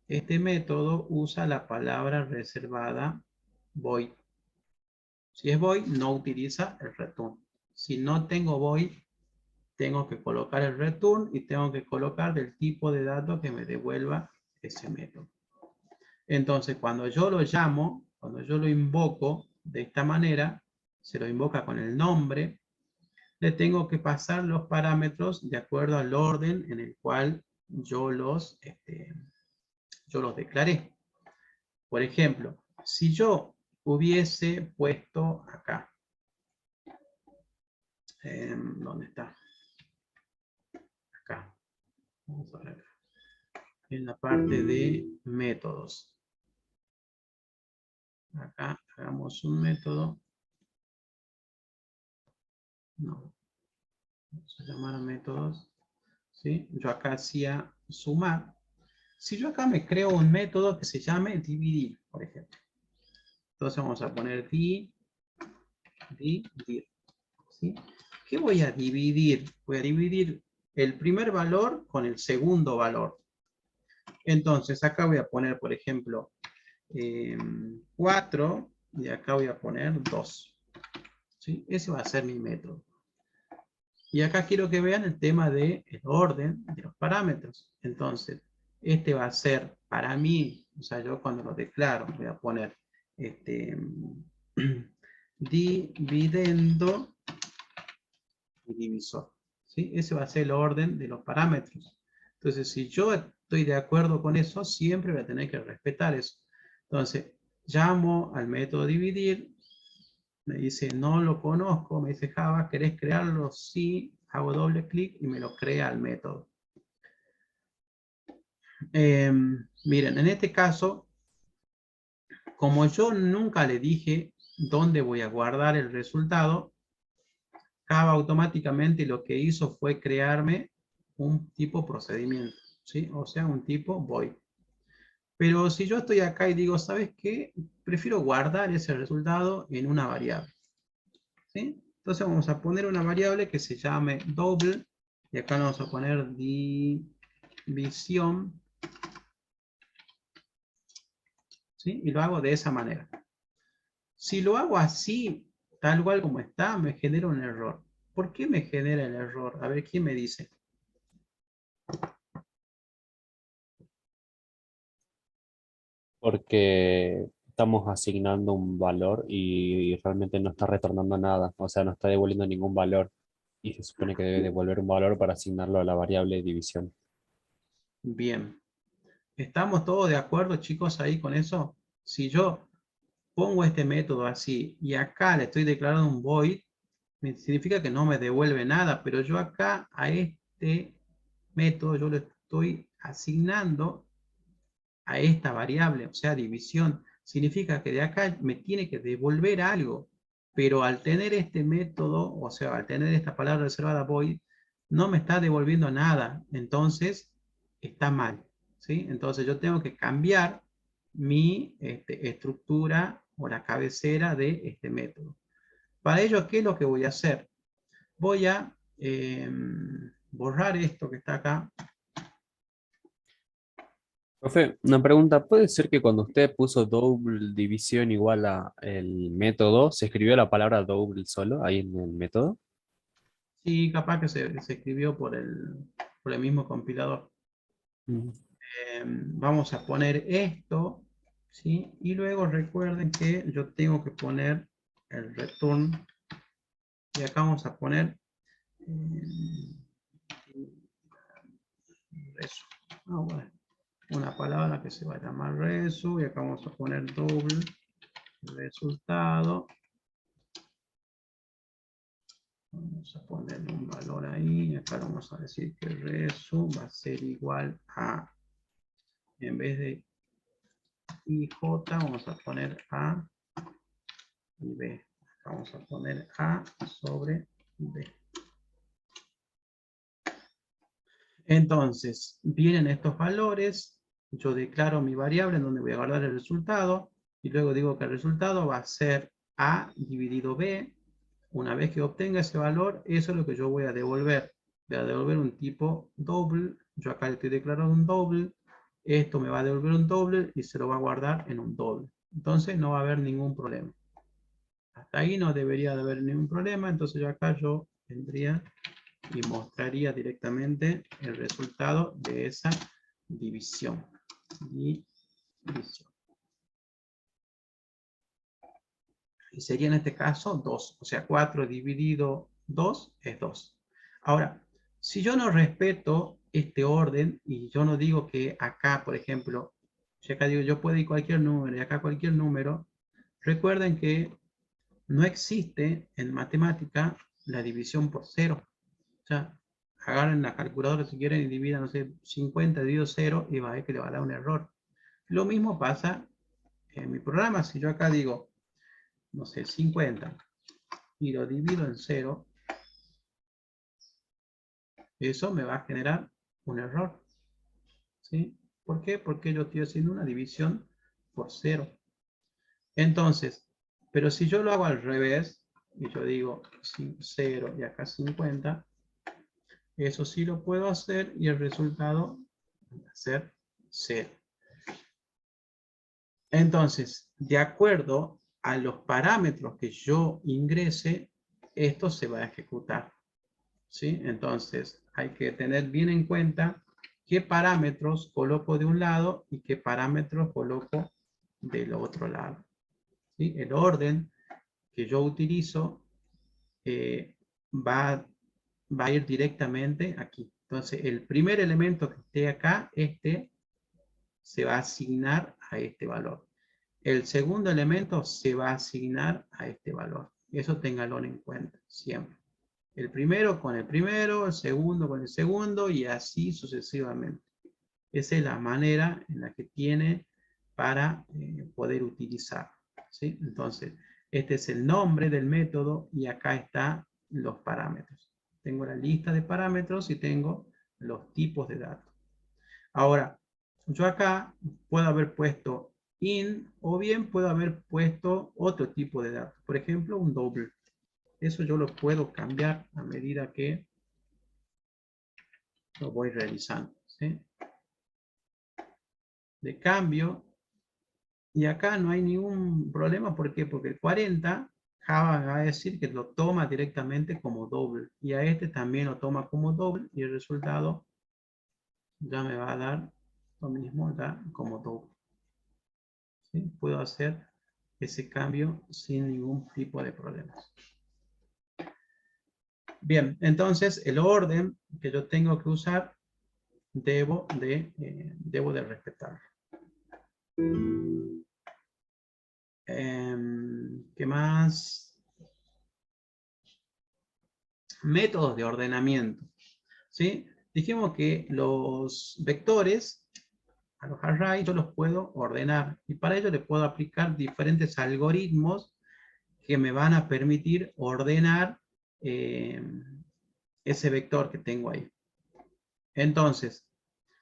este método usa la palabra reservada void. Si es void, no utiliza el return. Si no tengo void, tengo que colocar el return y tengo que colocar el tipo de dato que me devuelva ese método. Entonces, cuando yo lo llamo, cuando yo lo invoco de esta manera, se lo invoca con el nombre, le tengo que pasar los parámetros de acuerdo al orden en el cual yo los declaré. Por ejemplo, si yo hubiese puesto acá, ¿dónde está? Acá, vamos a ver acá, en la parte de métodos. Acá hagamos un método. No, vamos a llamar a métodos. ¿Sí? Yo acá hacía sumar. Si yo acá me creo un método que se llame dividir, por ejemplo. Entonces vamos a poner dividir. ¿Sí? ¿Qué voy a dividir? Voy a dividir el primer valor con el segundo valor. Entonces acá voy a poner, por ejemplo, 4 y acá voy a poner 2. ¿Sí? Ese va a ser mi método. Y acá quiero que vean el tema del orden de los parámetros. Entonces, este va a ser para mí, o sea, yo cuando lo declaro voy a poner dividendo y divisor. ¿Sí? Ese va a ser el orden de los parámetros. Entonces, si yo estoy de acuerdo con eso, siempre voy a tener que respetar eso. Entonces, llamo al método dividir, me dice no lo conozco, me dice Java, ¿querés crearlo? Sí, hago doble clic y me lo crea el método. Miren, en este caso, como yo nunca le dije dónde voy a guardar el resultado, Java automáticamente lo que hizo fue crearme un tipo procedimiento, ¿sí? O sea, un tipo void. Pero si yo estoy acá y digo, ¿sabes qué? Prefiero guardar ese resultado en una variable. ¿Sí? Entonces vamos a poner una variable que se llame double, y acá vamos a poner división, ¿sí? Y lo hago de esa manera. Si lo hago así, tal cual como está, me genera un error. ¿Por qué me genera el error? A ver, ¿quién me dice? Porque estamos asignando un valor y realmente no está retornando nada, o sea, no está devolviendo ningún valor y se supone que debe devolver un valor para asignarlo a la variable división. Bien. ¿Estamos todos de acuerdo, chicos, ahí con eso? Si yo pongo este método así y acá le estoy declarando un void, significa que no me devuelve nada, pero yo acá a este método yo le estoy asignando a esta variable, o sea, división. Significa que de acá me tiene que devolver algo, pero al tener este método, o sea, al tener esta palabra reservada void, no me está devolviendo nada, entonces está mal, ¿sí? Entonces yo tengo que cambiar mi estructura o la cabecera de este método. Para ello, ¿qué es lo que voy a hacer? Voy a borrar esto que está acá. Profe, una pregunta, ¿puede ser que cuando usted puso double división igual a el método, se escribió la palabra double solo ahí en el método? Sí, capaz que se escribió por el mismo compilador. Mm. Vamos a poner esto, ¿sí? Y luego recuerden que yo tengo que poner el return. Y acá vamos a poner resu. Bueno, una palabra que se va a llamar resu. Y acá vamos a poner double resultado. Vamos a poner un valor ahí. Y acá vamos a decir que resu va a ser igual a, en vez de IJ, vamos a poner A y B. Vamos a poner A sobre B. Entonces, vienen estos valores, yo declaro mi variable en donde voy a guardar el resultado, y luego digo que el resultado va a ser A dividido B. Una vez que obtenga ese valor, eso es lo que yo voy a devolver. Voy a devolver un tipo doble, yo acá le estoy declarando un doble, esto me va a devolver un doble y se lo va a guardar en un doble. Entonces no va a haber ningún problema. Hasta ahí no debería de haber ningún problema, entonces yo acá yo tendría y mostraría directamente el resultado de esa división. División. Y sería en este caso 2, o sea, 4 dividido 2 es 2. Ahora, si yo no respeto este orden y yo no digo que acá, por ejemplo, si acá digo yo puedo ir cualquier número y acá cualquier número, recuerden que no existe en matemática la división por 0. O sea, agarren la calculadora si quieren y dividan, no sé, 50 dividido 0 y va a ver que le va a dar un error. Lo mismo pasa en mi programa. Si yo acá digo, no sé, 50 y lo divido en 0, eso me va a generar un error. ¿Sí? ¿Por qué? Porque yo estoy haciendo una división por 0. Entonces, pero si yo lo hago al revés, y yo digo 0 y acá 50, eso sí lo puedo hacer y el resultado va a ser 0. Entonces, de acuerdo a los parámetros que yo ingrese, esto se va a ejecutar. ¿Sí? Entonces, hay que tener bien en cuenta qué parámetros coloco de un lado y qué parámetros coloco del otro lado. ¿Sí? El orden que yo utilizo va a ir directamente aquí. Entonces, el primer elemento que esté acá, se va a asignar a este valor. El segundo elemento se va a asignar a este valor. Eso téngalo en cuenta siempre. El primero con el primero, el segundo con el segundo y así sucesivamente. Esa es la manera en la que tiene para poder utilizar. ¿Sí? Entonces, este es el nombre del método y acá están los parámetros. Tengo la lista de parámetros y tengo los tipos de datos. Ahora, yo acá puedo haber puesto in o bien puedo haber puesto otro tipo de datos. Por ejemplo, un doble. Eso yo lo puedo cambiar a medida que lo voy realizando. ¿Sí? De cambio, y acá no hay ningún problema. ¿Por qué? Porque el 40 Java va a decir que lo toma directamente como doble. Y a este también lo toma como doble. Y el resultado ya me va a dar lo mismo ya como doble. ¿sí? Puedo hacer ese cambio sin ningún tipo de problemas. Bien, entonces el orden que yo tengo que usar debo de respetar. ¿Qué más? Métodos de ordenamiento. ¿Sí? Dijimos que los vectores, a los arrays, yo los puedo ordenar. Y para ello le puedo aplicar diferentes algoritmos que me van a permitir ordenar ese vector que tengo ahí. Entonces,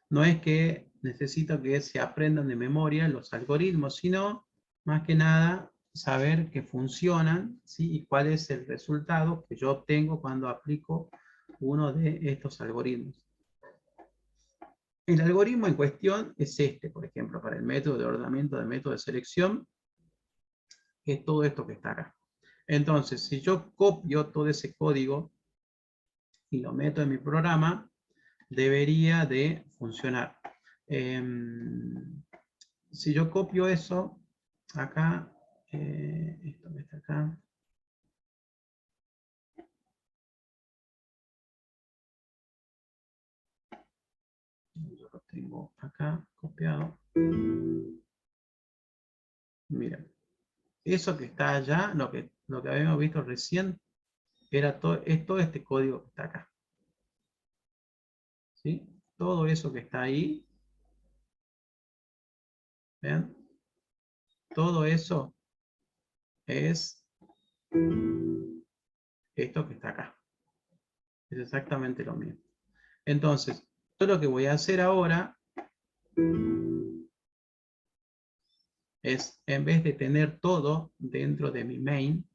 no es que necesito que se aprendan de memoria los algoritmos, sino más que nada saber que funcionan, ¿sí? Y cuál es el resultado que yo obtengo cuando aplico uno de estos algoritmos. El algoritmo en cuestión es este, por ejemplo, para el método de ordenamiento del método de selección, es todo esto que está acá. Entonces, si yo copio todo ese código y lo meto en mi programa, debería de funcionar. Si yo copio eso, acá, esto que está acá, yo lo tengo acá copiado. Miren, eso que está allá, lo que habíamos visto recién, es todo este código que está acá. ¿Sí? Todo eso que está ahí, ¿ven? Todo eso es esto que está acá. Es exactamente lo mismo. Entonces, yo lo que voy a hacer ahora es, en vez de tener todo dentro de mi main,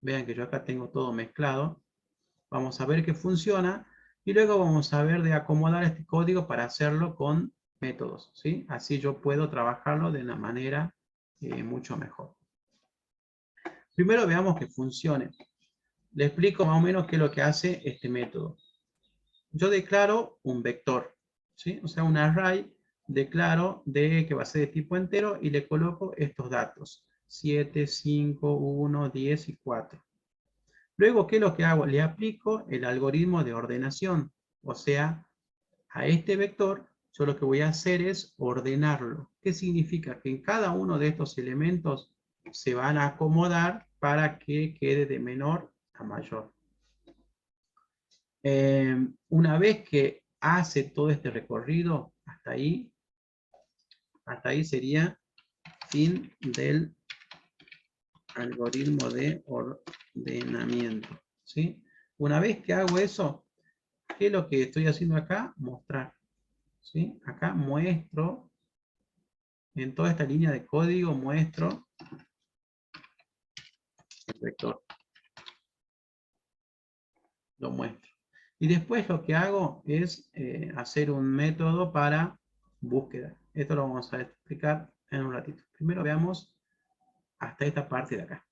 vean que yo acá tengo todo mezclado, vamos a ver que funciona, y luego vamos a ver de acomodar este código para hacerlo con métodos, ¿sí? Así yo puedo trabajarlo de una manera mucho mejor. Primero veamos que funcione. Le explico más o menos qué es lo que hace este método. Yo declaro un vector, ¿sí? O sea, un array, declaro que va a ser de tipo entero y le coloco estos datos. 7, 5, 1, 10 y 4. Luego, ¿qué es lo que hago? Le aplico el algoritmo de ordenación. O sea, a este vector, yo lo que voy a hacer es ordenarlo. ¿Qué significa? Que en cada uno de estos elementos se van a acomodar para que quede de menor a mayor. Una vez que hace todo este recorrido, hasta ahí sería fin del algoritmo de ordenamiento, ¿sí? Una vez que hago eso, ¿qué es lo que estoy haciendo acá? Mostrar, ¿sí? Acá muestro, en toda esta línea de código, muestro el vector. Lo muestro. Y después lo que hago es hacer un método para búsqueda. Esto lo vamos a explicar en un ratito. Primero veamos hasta esta parte de acá.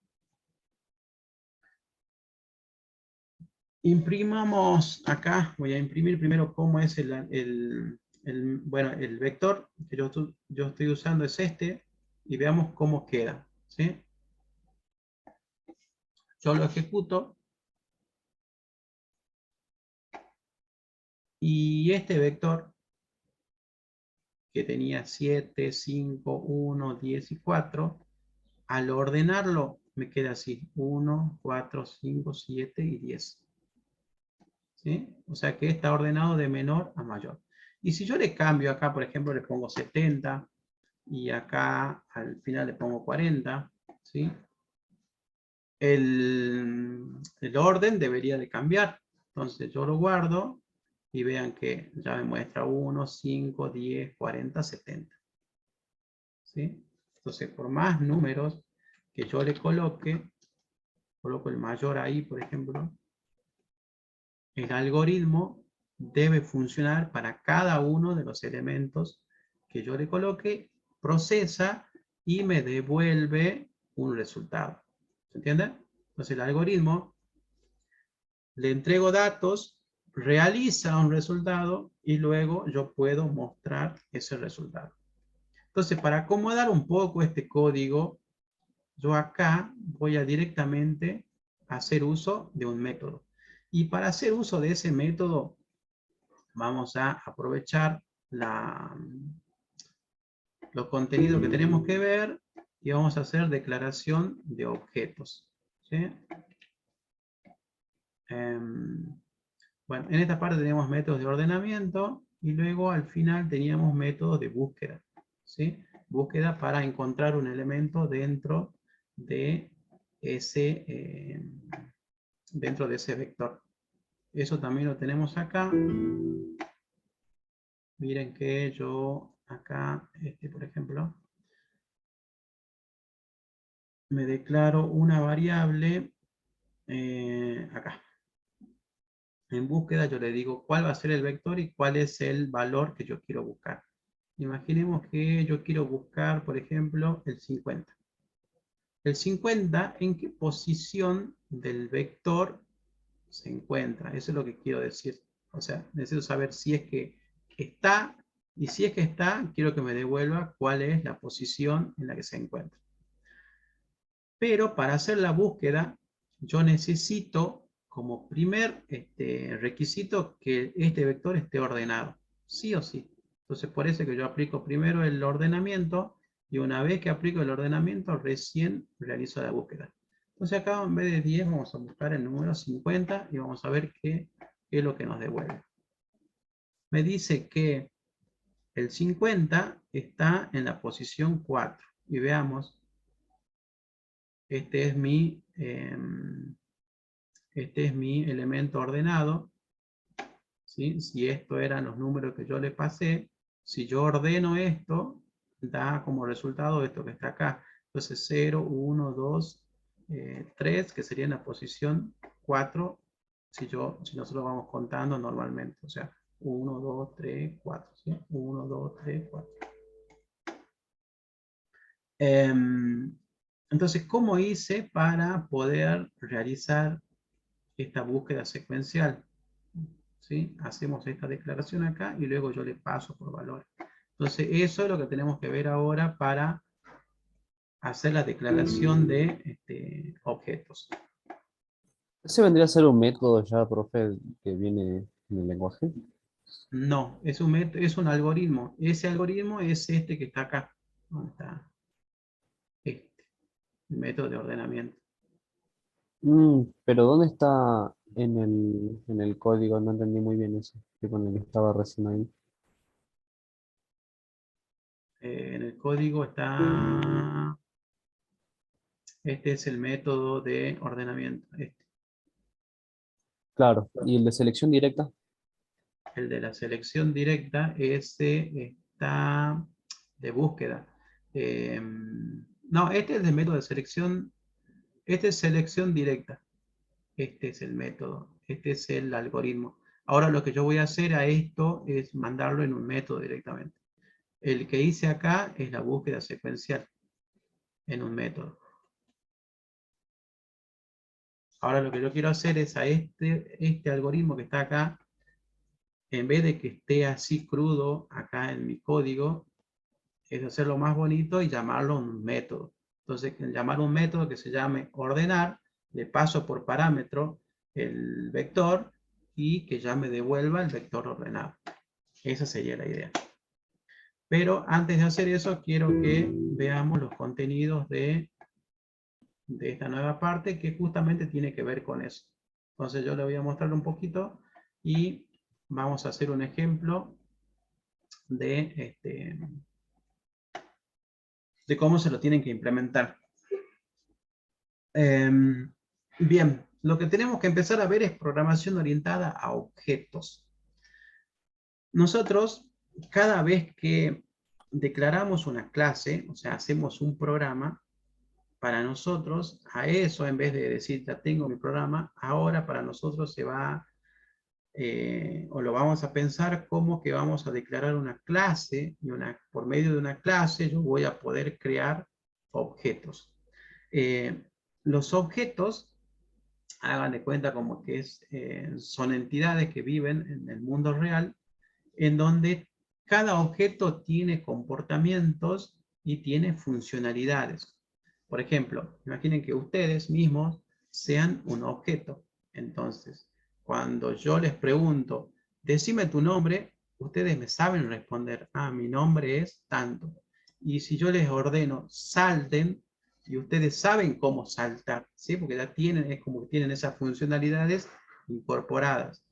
Imprimamos acá, voy a imprimir primero cómo es el vector que yo estoy usando es este, y veamos cómo queda, ¿sí? Yo lo ejecuto, y este vector, que tenía 7, 5, 1, 10 y 4, al ordenarlo me queda así, 1, 4, 5, 7 y 10. ¿Sí? O sea que está ordenado de menor a mayor. Y si yo le cambio acá, por ejemplo, le pongo 70, y acá al final le pongo 40, ¿sí? El orden debería de cambiar. Entonces yo lo guardo, y vean que ya me muestra 1, 5, 10, 40, 70. ¿Sí? Entonces, por más números que yo le coloque, coloco el mayor ahí, por ejemplo, el algoritmo debe funcionar para cada uno de los elementos que yo le coloque, procesa y me devuelve un resultado. ¿Se entiende? Entonces el algoritmo, le entrego datos, realiza un resultado y luego yo puedo mostrar ese resultado. Entonces, para acomodar un poco este código, yo acá voy a directamente hacer uso de un método. Y para hacer uso de ese método, vamos a aprovechar los contenidos que tenemos que ver y vamos a hacer declaración de objetos. ¿Sí? Bueno, en esta parte teníamos métodos de ordenamiento y luego al final teníamos métodos de búsqueda. ¿Sí? Búsqueda para encontrar un elemento dentro de ese vector. Eso también lo tenemos acá. Miren que yo acá, por ejemplo, me declaro una variable acá. En búsqueda yo le digo cuál va a ser el vector y cuál es el valor que yo quiero buscar. Imaginemos que yo quiero buscar, por ejemplo, el 50. El 50, ¿en qué posición del vector se encuentra? Eso es lo que quiero decir. O sea, necesito saber si es que está, y si es que está, quiero que me devuelva cuál es la posición en la que se encuentra. Pero para hacer la búsqueda, yo necesito como primer requisito que este vector esté ordenado, sí o sí. Entonces por eso que yo aplico primero el ordenamiento y una vez que aplico el ordenamiento recién realizo la búsqueda. Entonces acá en vez de 10 vamos a buscar el número 50 y vamos a ver qué es lo que nos devuelve. Me dice que el 50 está en la posición 4 y veamos. Este es mi elemento ordenado. ¿Sí? Si esto eran los números que yo le pasé, si yo ordeno esto, da como resultado esto que está acá. Entonces 0, 1, 2, 3, que sería en la posición 4, si nosotros vamos contando normalmente. O sea, 1, 2, 3, 4. ¿Sí? 1, 2, 3, 4. Entonces, ¿cómo hice para poder realizar esta búsqueda secuencial? ¿Sí? Hacemos esta declaración acá y luego yo le paso por valor. Entonces, eso es lo que tenemos que ver ahora para hacer la declaración de objetos. ¿Ese vendría a ser un método ya, profe, que viene en el lenguaje? No, es un algoritmo. Ese algoritmo es este que está acá. ¿Dónde está? El método de ordenamiento. Pero ¿dónde está en el código? No entendí muy bien eso, que con el que estaba recién ahí. En el código está... Este es el método de ordenamiento. Claro, ¿y el de selección directa? El de la selección directa, ese está de búsqueda. No, este es el método de selección. Este es selección directa. Este es el método. Este es el algoritmo. Ahora lo que yo voy a hacer a esto es mandarlo en un método directamente. El que hice acá es la búsqueda secuencial en un método. Ahora lo que yo quiero hacer es a este algoritmo que está acá, en vez de que esté así crudo acá en mi código, es hacerlo más bonito y llamarlo un método. Entonces, llamar un método que se llame ordenar, le paso por parámetro el vector y que ya me devuelva el vector ordenado. Esa sería la idea. Pero antes de hacer eso, quiero que veamos los contenidos de esta nueva parte que justamente tiene que ver con eso. Entonces yo le voy a mostrar un poquito y vamos a hacer un ejemplo de cómo se lo tienen que implementar. Bien, lo que tenemos que empezar a ver es programación orientada a objetos. Nosotros, cada vez que declaramos una clase, o sea, hacemos un programa, para nosotros, a eso, en vez de decir, ya tengo mi programa, ahora para nosotros se va, o lo vamos a pensar como que vamos a declarar una clase, y por medio de una clase yo voy a poder crear objetos. Los objetos, hagan de cuenta como que son entidades que viven en el mundo real, en donde Cada objeto tiene comportamientos y tiene funcionalidades. Por ejemplo, imaginen que ustedes mismos sean un objeto. Entonces, cuando yo les pregunto, decime tu nombre, ustedes me saben responder, ah, mi nombre es tanto. Y si yo les ordeno, salten, y ustedes saben cómo saltar, ¿sí? Porque ya tienen, es como que tienen esas funcionalidades incorporadas.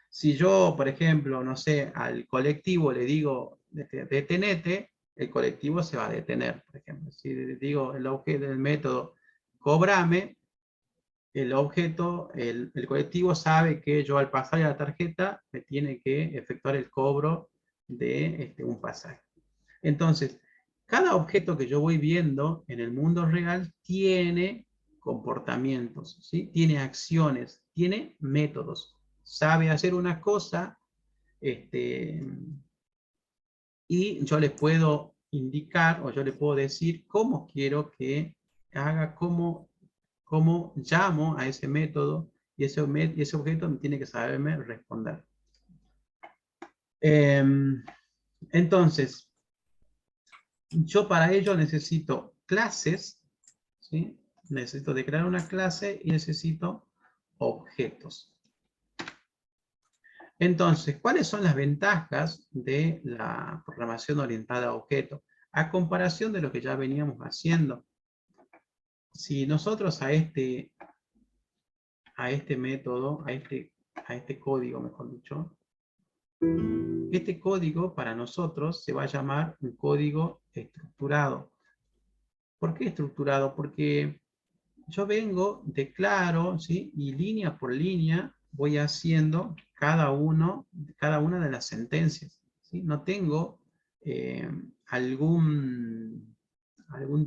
Si yo, por ejemplo, no sé, al colectivo le digo, detenete, el colectivo se va a detener, por ejemplo. Si digo el objeto del método, cobrame, el objeto, el colectivo sabe que yo al pasar la tarjeta me tiene que efectuar el cobro de un pasaje. Entonces, cada objeto que yo voy viendo en el mundo real tiene comportamientos, ¿sí? Tiene acciones, tiene métodos. Sabe hacer una cosa, y yo le puedo indicar o yo le puedo decir cómo quiero que haga, cómo llamo a ese método, y ese objeto me tiene que saberme responder. Entonces, yo para ello necesito clases, ¿sí? Necesito declarar una clase y necesito objetos. Entonces, ¿cuáles son las ventajas de la programación orientada a objetos? A comparación de lo que ya veníamos haciendo. Si nosotros a este método, a este código, mejor dicho, este código para nosotros se va a llamar un código estructurado. ¿Por qué estructurado? Porque yo vengo, declaro, ¿sí? Y línea por línea voy haciendo cada una de las sentencias, ¿sí? No tengo algún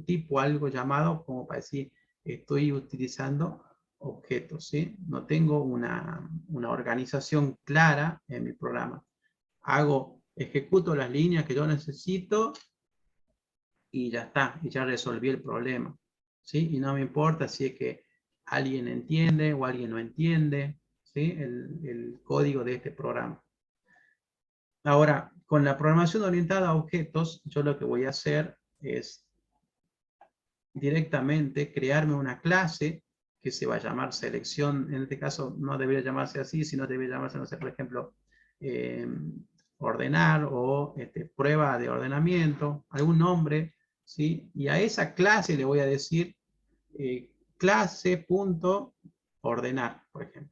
tipo, algo llamado como para decir, estoy utilizando objetos, ¿sí? No tengo una organización clara en mi programa. Ejecuto las líneas que yo necesito y ya está, y ya resolví el problema, ¿sí? Y no me importa si es que alguien entiende o alguien no entiende, ¿sí? El código de este programa. Ahora, con la programación orientada a objetos, yo lo que voy a hacer es directamente crearme una clase que se va a llamar selección. En este caso no debería llamarse así, sino debería llamarse, no sé, por ejemplo, ordenar o prueba de ordenamiento, algún nombre, ¿sí? Y a esa clase le voy a decir clase.ordenar, por ejemplo.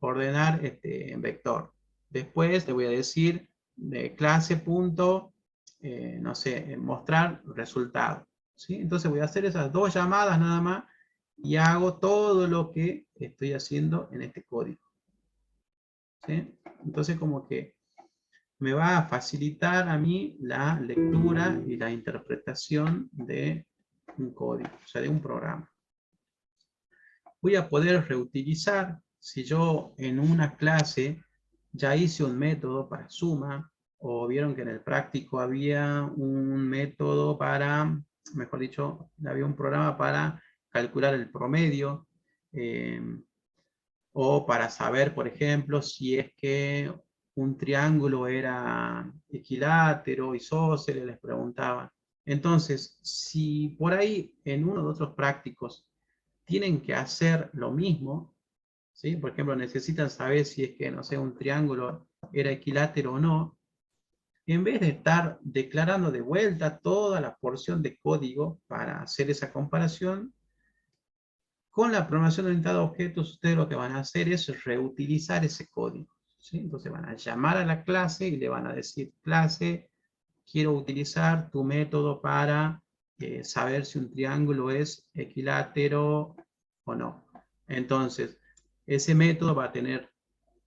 Ordenar en vector. Después le voy a decir de clase. No sé, mostrar resultado, ¿sí? Entonces voy a hacer esas dos llamadas nada más y hago todo lo que estoy haciendo en este código, ¿sí? Entonces como que me va a facilitar a mí la lectura y la interpretación de un código, o sea, de un programa. Voy a poder reutilizar, si yo en una clase ya hice un método para suma, o vieron que en el práctico había un método para, mejor dicho, había un programa para calcular el promedio, o para saber, por ejemplo, si es que un triángulo era equilátero, isósceles, les preguntaban. Entonces, si por ahí en uno de otros prácticos tienen que hacer lo mismo, ¿sí? Por ejemplo, necesitan saber si es que, no sé, un triángulo era equilátero o no, en vez de estar declarando de vuelta toda la porción de código para hacer esa comparación, con la programación orientada a objetos, ustedes lo que van a hacer es reutilizar ese código, ¿sí? Entonces van a llamar a la clase y le van a decir, clase, quiero utilizar tu método para saber si un triángulo es equilátero o no. Entonces, ese método va a tener,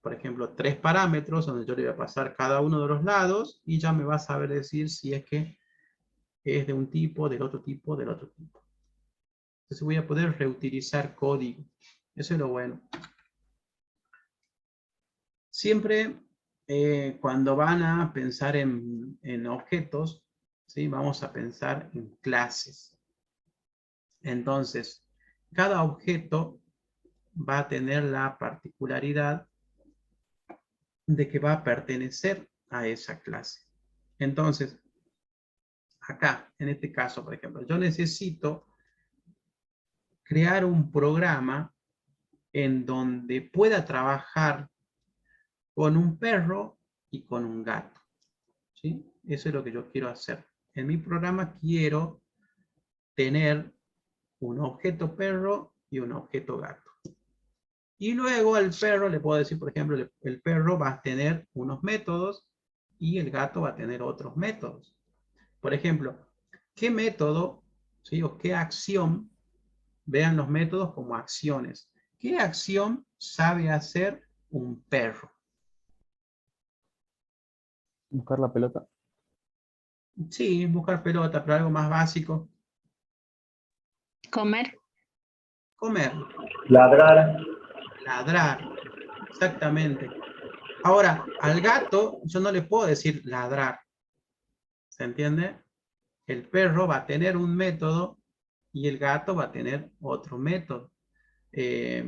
por ejemplo, 3 parámetros donde yo le voy a pasar cada uno de los lados y ya me va a saber decir si es que es de un tipo, del otro tipo, del otro tipo. Entonces voy a poder reutilizar código. Eso es lo bueno. Siempre cuando van a pensar en objetos, ¿sí? Vamos a pensar en clases. Entonces, cada objeto va a tener la particularidad de que va a pertenecer a esa clase. Entonces, acá, en este caso, por ejemplo, yo necesito crear un programa en donde pueda trabajar con un perro y con un gato, ¿sí? Eso es lo que yo quiero hacer. En mi programa quiero tener un objeto perro y un objeto gato. Y luego al perro le puedo decir, por ejemplo, el perro va a tener unos métodos y el gato va a tener otros métodos. Por ejemplo, ¿qué método, ¿sí? O qué acción? Vean los métodos como acciones. ¿Qué acción sabe hacer un perro? Buscar la pelota. Sí, buscar pelota, pero algo más básico. Comer. Comer, Ladrar. ladrar, exactamente. Ahora, al gato yo no le puedo decir ladrar, ¿se entiende? El perro va a tener un método y el gato va a tener otro método. Eh,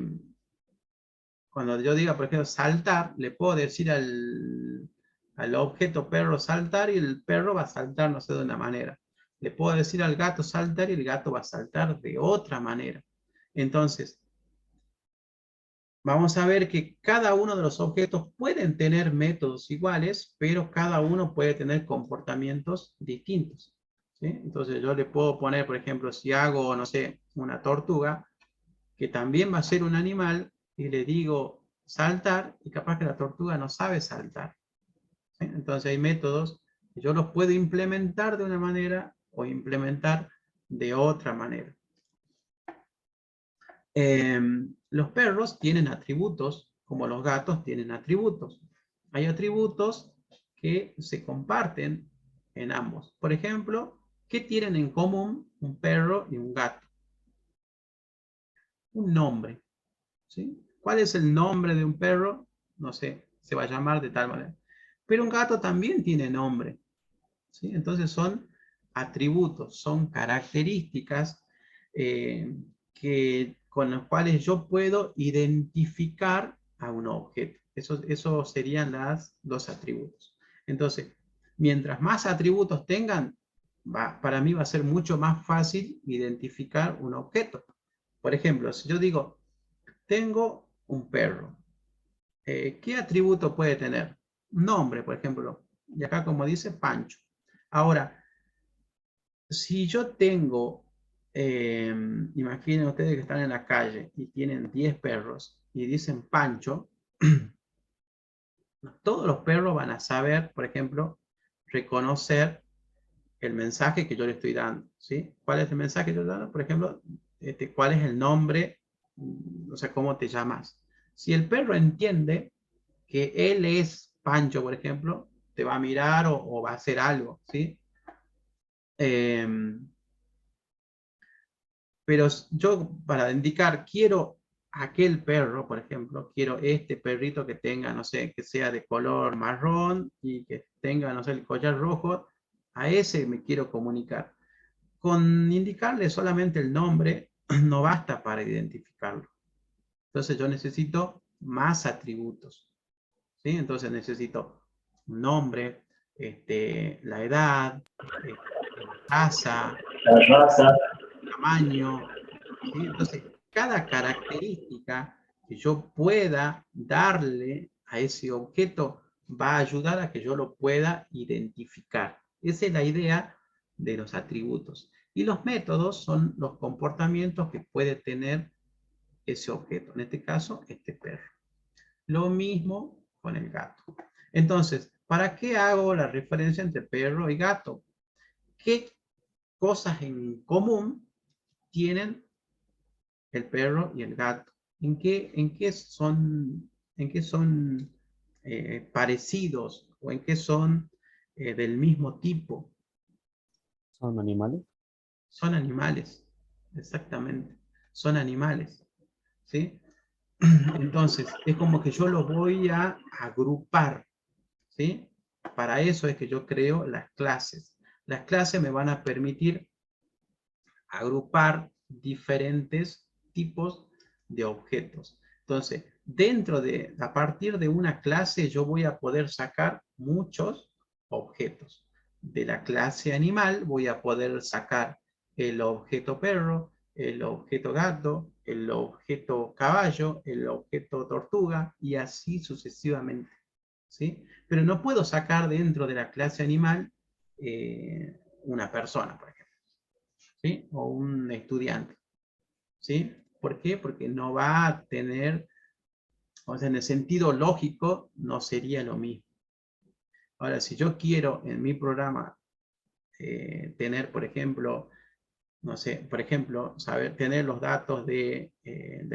Cuando yo diga, por ejemplo, saltar, le puedo decir al objeto perro saltar y el perro va a saltar, no sé, de una manera. Le puedo decir al gato saltar y el gato va a saltar de otra manera. Entonces, vamos a ver que cada uno de los objetos pueden tener métodos iguales, pero cada uno puede tener comportamientos distintos, ¿sí? Entonces yo le puedo poner, por ejemplo, si hago, no sé, una tortuga, que también va a ser un animal, y le digo saltar, y capaz que la tortuga no sabe saltar, ¿sí? Entonces hay métodos que yo los puedo implementar de una manera o implementar de otra manera. Los perros tienen atributos, como los gatos tienen atributos. Hay atributos que se comparten en ambos. Por ejemplo, ¿qué tienen en común un perro y un gato? Un nombre, ¿sí? ¿Cuál es el nombre de un perro? No sé, se va a llamar de tal manera. Pero un gato también tiene nombre, ¿sí? Entonces son atributos, son características con los cuales yo puedo identificar a un objeto. Eso serían los atributos. Entonces, mientras más atributos tengan, para mí va a ser mucho más fácil identificar un objeto. Por ejemplo, si yo digo, tengo un perro, ¿qué atributo puede tener? Nombre, por ejemplo. Y acá como dice, Pancho. Ahora, si yo tengo, imaginen ustedes que están en la calle y tienen 10 perros y dicen Pancho, todos los perros van a saber, por ejemplo, reconocer el mensaje que yo le estoy dando, ¿sí? ¿Cuál es el mensaje que yo estoy dando? Por ejemplo, ¿cuál es el nombre? O sea, ¿cómo te llamas? Si el perro entiende que él es Pancho, por ejemplo, te va a mirar o va a hacer algo, ¿sí? Pero yo para indicar, quiero aquel perro, por ejemplo, quiero este perrito que tenga, no sé, que sea de color marrón y que tenga, no sé, el collar rojo, a ese me quiero comunicar. Con indicarle solamente el nombre no basta para identificarlo. Entonces yo necesito más atributos, ¿sí? Entonces necesito un nombre, la edad, la raza, La raza. tamaño, ¿sí? Entonces, cada característica que yo pueda darle a ese objeto va a ayudar a que yo lo pueda identificar. Esa es la idea de los atributos. Y los métodos son los comportamientos que puede tener ese objeto, en este caso, este perro. Lo mismo con el gato. Entonces, ¿para qué hago la referencia entre perro y gato? ¿Qué cosas en común tienen el perro y el gato? En qué son parecidos o en qué son del mismo tipo? ¿Son animales? Son animales, exactamente, son animales, ¿sí? Entonces, es como que yo lo voy a agrupar, ¿sí? Para eso es que yo creo las clases. Las clases me van a permitir agrupar diferentes tipos de objetos. Entonces, a partir de una clase, yo voy a poder sacar muchos objetos. de la clase animal voy a poder sacar el objeto perro, el objeto gato, el objeto caballo, el objeto tortuga y así sucesivamente, ¿sí? Pero no puedo sacar dentro de la clase animal una persona, por ejemplo, ¿sí? O un estudiante, ¿sí? ¿Por qué? Porque no va a tener, o sea, en el sentido lógico no sería lo mismo. Ahora, si yo quiero en mi programa tener, por ejemplo, no sé, por ejemplo, tener los datos del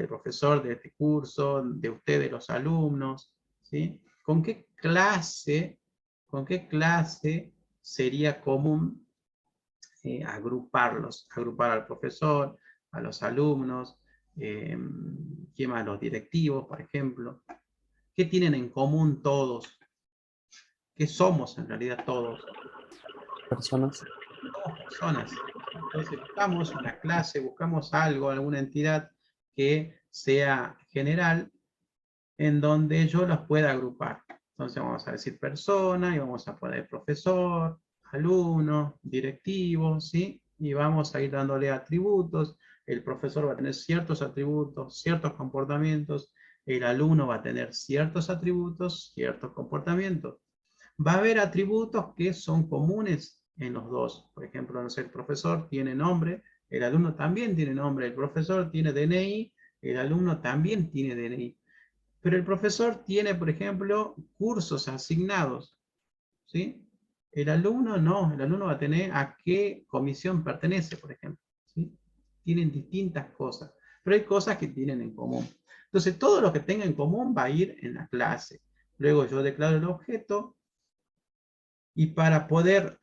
profesor de este curso, de ustedes los alumnos, ¿sí? ¿Con qué clase sería común agruparlos? Agrupar al profesor, a los alumnos, ¿qué más? Los directivos, por ejemplo. ¿Qué tienen en común todos? ¿Qué somos en realidad todos? Personas. Somos personas. Entonces buscamos una clase, buscamos algo, alguna entidad que sea general en donde yo los pueda agrupar. Entonces vamos a decir persona y vamos a poner profesor, alumno, directivo, ¿sí? Y vamos a ir dándole atributos. El profesor va a tener ciertos atributos, ciertos comportamientos. El alumno va a tener ciertos atributos, ciertos comportamientos. Va a haber atributos que son comunes en los dos. Por ejemplo, no sé, el profesor tiene nombre, el alumno también tiene nombre, el profesor tiene DNI, el alumno también tiene DNI. Pero el profesor tiene, por ejemplo, cursos asignados, ¿sí? El alumno no, el alumno va a tener a qué comisión pertenece, por ejemplo, ¿sí? Tienen distintas cosas, pero hay cosas que tienen en común. Entonces, todo lo que tenga en común va a ir en la clase. Luego yo declaro el objeto, y para poder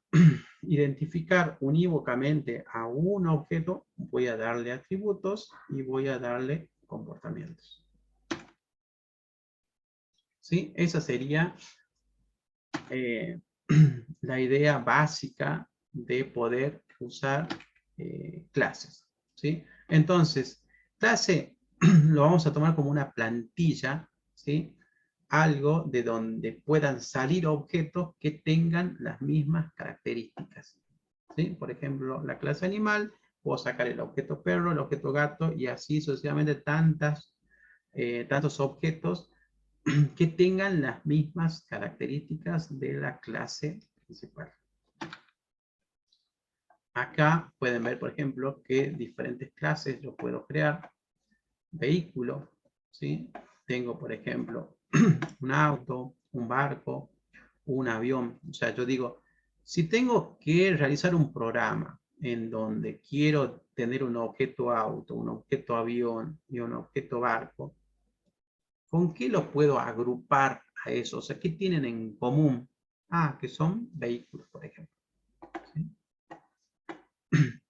identificar unívocamente a un objeto, voy a darle atributos y voy a darle comportamientos. ¿Sí? Esa sería la idea básica de poder usar clases. ¿Sí? Entonces, clase lo vamos a tomar como una plantilla, ¿sí? Algo de donde puedan salir objetos que tengan las mismas características, ¿sí? Por ejemplo, la clase animal, puedo sacar el objeto perro, el objeto gato, y así sucesivamente tantos objetos que tengan las mismas características de la clase principal. Acá pueden ver, por ejemplo, que diferentes clases yo puedo crear. Vehículo, ¿sí? Tengo, por ejemplo, un auto, un barco, un avión. O sea, yo digo, si tengo que realizar un programa en donde quiero tener un objeto auto, un objeto avión y un objeto barco, ¿con qué lo puedo agrupar a eso? O sea, ¿qué tienen en común? Ah, que son vehículos, por ejemplo. ¿Sí?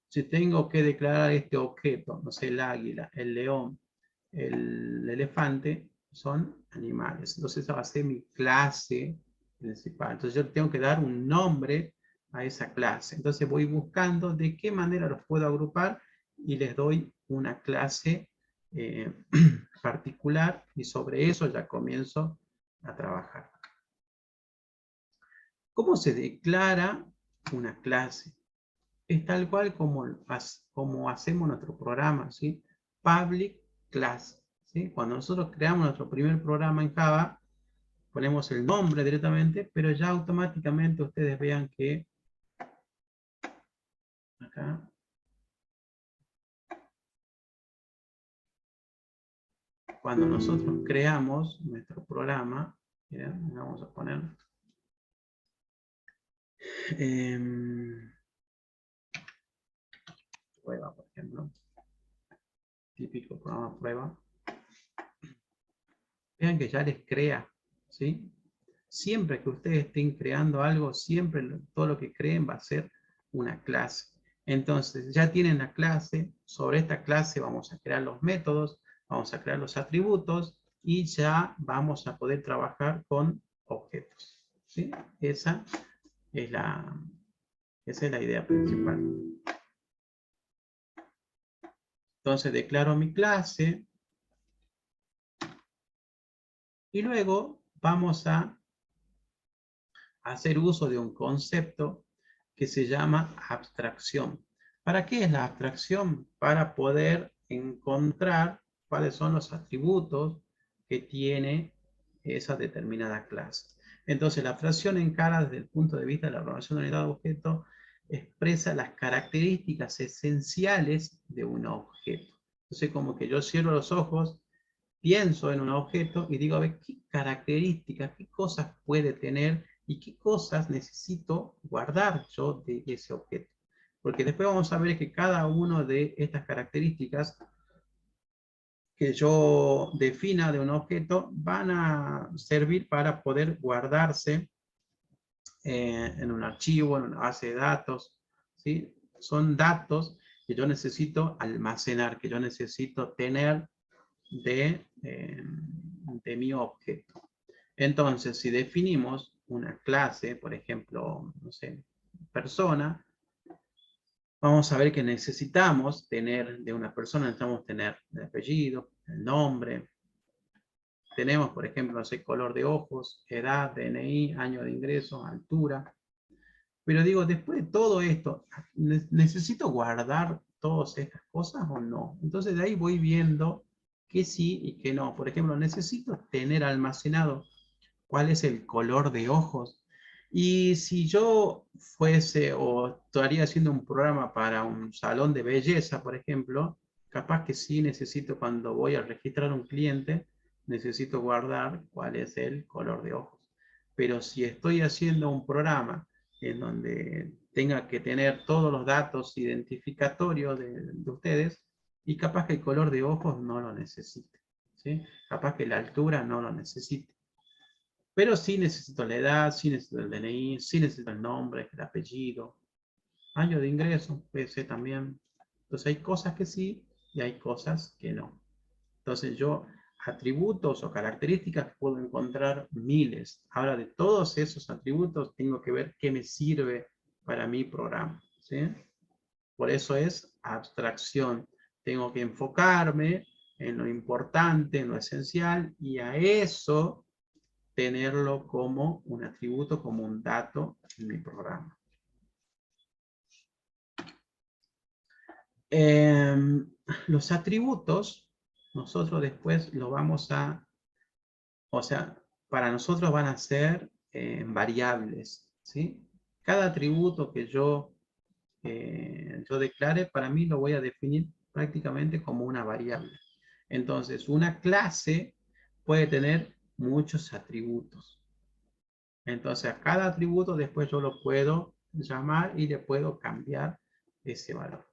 Si tengo que declarar este objeto, no sé, el águila, el león, el elefante, son animales. Entonces esa va a ser mi clase principal. Entonces yo tengo que dar un nombre a esa clase. Entonces voy buscando de qué manera los puedo agrupar y les doy una clase particular y sobre eso ya comienzo a trabajar. ¿Cómo se declara una clase? Es tal cual como hacemos nuestro programa, ¿sí? Public class, ¿sí? Cuando nosotros creamos nuestro primer programa en Java, ponemos el nombre directamente, pero ya automáticamente ustedes vean que acá cuando nosotros creamos nuestro programa, miren, vamos a poner prueba, por ejemplo, típico programa prueba. Vean que ya les crea, ¿sí? Siempre que ustedes estén creando algo, siempre todo lo que creen va a ser una clase. Entonces, ya tienen la clase, sobre esta clase vamos a crear los métodos, vamos a crear los atributos y ya vamos a poder trabajar con objetos, ¿sí? Esa es la idea principal. Entonces, declaro mi clase y luego vamos a hacer uso de un concepto que se llama abstracción. ¿Para qué es la abstracción? Para poder encontrar cuáles son los atributos que tiene esa determinada clase. Entonces, la abstracción encara desde el punto de vista de la programación de unidad de objeto, expresa las características esenciales de un objeto. Entonces, como que yo cierro los ojos, pienso en un objeto y digo, a ver, ¿qué características, qué cosas puede tener y qué cosas necesito guardar yo de ese objeto? Porque después vamos a ver que cada una de estas características que yo defina de un objeto van a servir para poder guardarse en un archivo, en una base de datos, ¿sí? Son datos que yo necesito almacenar, que yo necesito tener de mi objeto. Entonces, si definimos una clase, por ejemplo, no sé, persona, vamos a ver que necesitamos tener de una persona, necesitamos tener el apellido, el nombre. Tenemos, por ejemplo, no sé, color de ojos, edad, DNI, año de ingreso, altura. Pero digo, después de todo esto, ¿necesito guardar todas estas cosas o no? Entonces de ahí voy viendo que sí y que no. Por ejemplo, necesito tener almacenado cuál es el color de ojos. Y si yo fuese o estaría haciendo un programa para un salón de belleza, por ejemplo, capaz que sí necesito, cuando voy a registrar un cliente, necesito guardar cuál es el color de ojos. Pero si estoy haciendo un programa en donde tenga que tener todos los datos identificatorios de ustedes, y capaz que el color de ojos no lo necesite, ¿sí? Capaz que la altura no lo necesite. Pero sí necesito la edad, sí necesito el DNI, sí necesito el nombre, el apellido, año de ingreso, PC también. Entonces hay cosas que sí y hay cosas que no. Entonces yo atributos o características puedo encontrar miles. Ahora de todos esos atributos tengo que ver qué me sirve para mi programa, ¿sí? Por eso es abstracción. Tengo que enfocarme en lo importante, en lo esencial, y a eso tenerlo como un atributo, como un dato en mi programa. Los atributos, nosotros después lo vamos a, o sea, para nosotros van a ser variables, ¿sí? Cada atributo que yo declare, para mí lo voy a definir prácticamente como una variable. Entonces, una clase puede tener muchos atributos. Entonces, a cada atributo después yo lo puedo llamar y le puedo cambiar ese valor.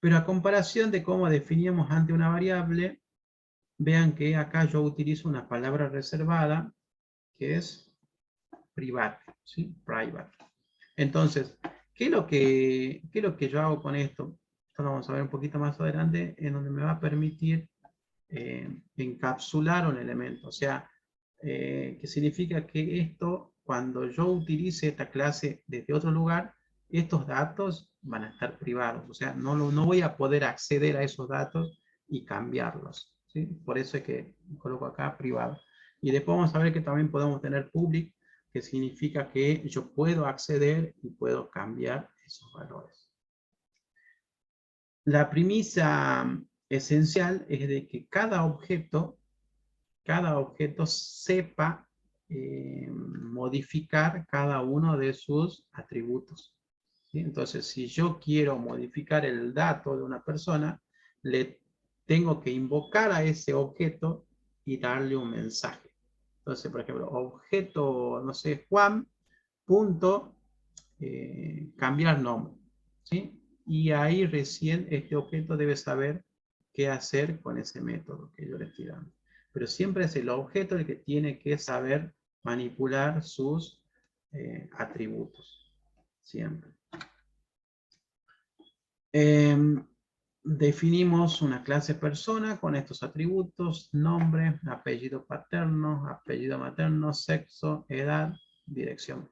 Pero a comparación de cómo definíamos ante una variable, vean que acá yo utilizo una palabra reservada que es private, ¿sí? Private. Entonces, ¿qué es lo que yo hago con esto? Esto lo vamos a ver un poquito más adelante, en donde me va a permitir encapsular un elemento. O sea, que significa que esto, cuando yo utilice esta clase desde otro lugar, estos datos van a estar privados. O sea, no voy a poder acceder a esos datos y cambiarlos, ¿sí? Por eso es que coloco acá privado. Y después vamos a ver que también podemos tener public, que significa que yo puedo acceder y puedo cambiar esos valores. La premisa esencial es de que cada objeto sepa modificar cada uno de sus atributos, ¿sí? Entonces, si yo quiero modificar el dato de una persona, le tengo que invocar a ese objeto y darle un mensaje. Entonces, por ejemplo, objeto, no sé, Juan, punto, cambiar nombre, ¿sí? Y ahí recién este objeto debe saber qué hacer con ese método que yo le estoy dando. Pero siempre es el objeto el que tiene que saber manipular sus atributos. Siempre. Definimos una clase persona con estos atributos: nombre, apellido paterno, apellido materno, sexo, edad, dirección.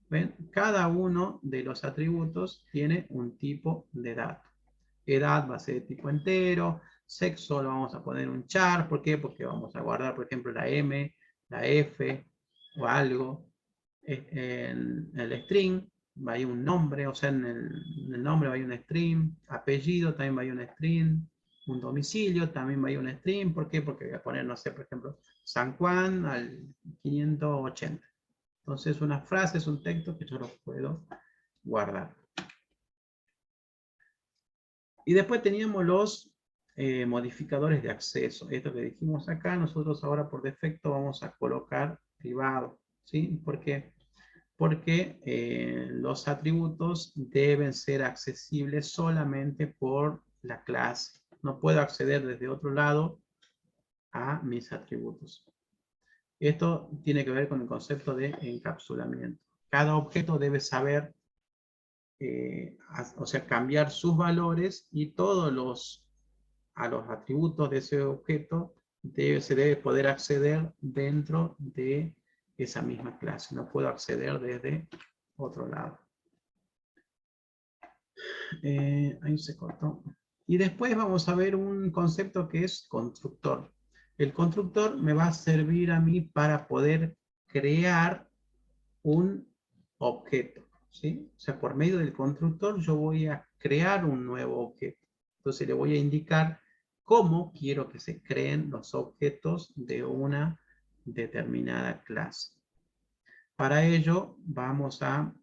¿Ven? Cada uno de los atributos tiene un tipo de dato. Edad va a ser de tipo entero, sexo lo vamos a poner un char. ¿Por qué? Porque vamos a guardar, por ejemplo, la M, la F o algo en el string. va a ir un nombre, o sea, en el nombre va a ir un string, apellido también va a ir un string, un domicilio también va a ir un string. ¿Por qué? Porque voy a poner, no sé, por ejemplo, San Juan al 580. Entonces, una frase es un texto que yo lo puedo guardar. Y después teníamos los modificadores de acceso. Esto que dijimos acá, nosotros ahora por defecto vamos a colocar privado. ¿Sí? ¿Por qué? Porque los atributos deben ser accesibles solamente por la clase. No puedo acceder desde otro lado a mis atributos. Esto tiene que ver con el concepto de encapsulamiento. Cada objeto debe saber, o sea, cambiar sus valores, y todos los atributos de ese objeto se debe poder acceder dentro de esa misma clase. No puedo acceder desde otro lado. Ahí se cortó. Y después vamos a ver un concepto que es constructor. El constructor me va a servir a mí para poder crear un objeto, ¿sí? O sea, por medio del constructor yo voy a crear un nuevo objeto. Entonces le voy a indicar cómo quiero que se creen los objetos de una determinada clase. Para ello vamos a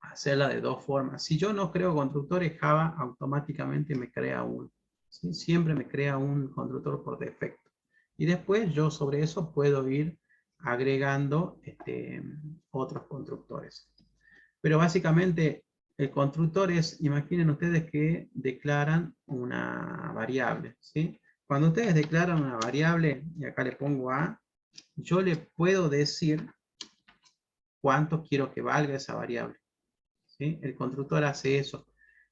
hacerla de dos formas. Si yo no creo constructores, Java automáticamente me crea uno. ¿Sí? Siempre me crea un constructor por defecto. Y después yo sobre eso puedo ir agregando otros constructores. Pero básicamente el constructor es, imaginen ustedes que declaran una variable. ¿Sí? Cuando ustedes declaran una variable, y acá le pongo A, yo le puedo decir cuánto quiero que valga esa variable. ¿Sí? El constructor hace eso.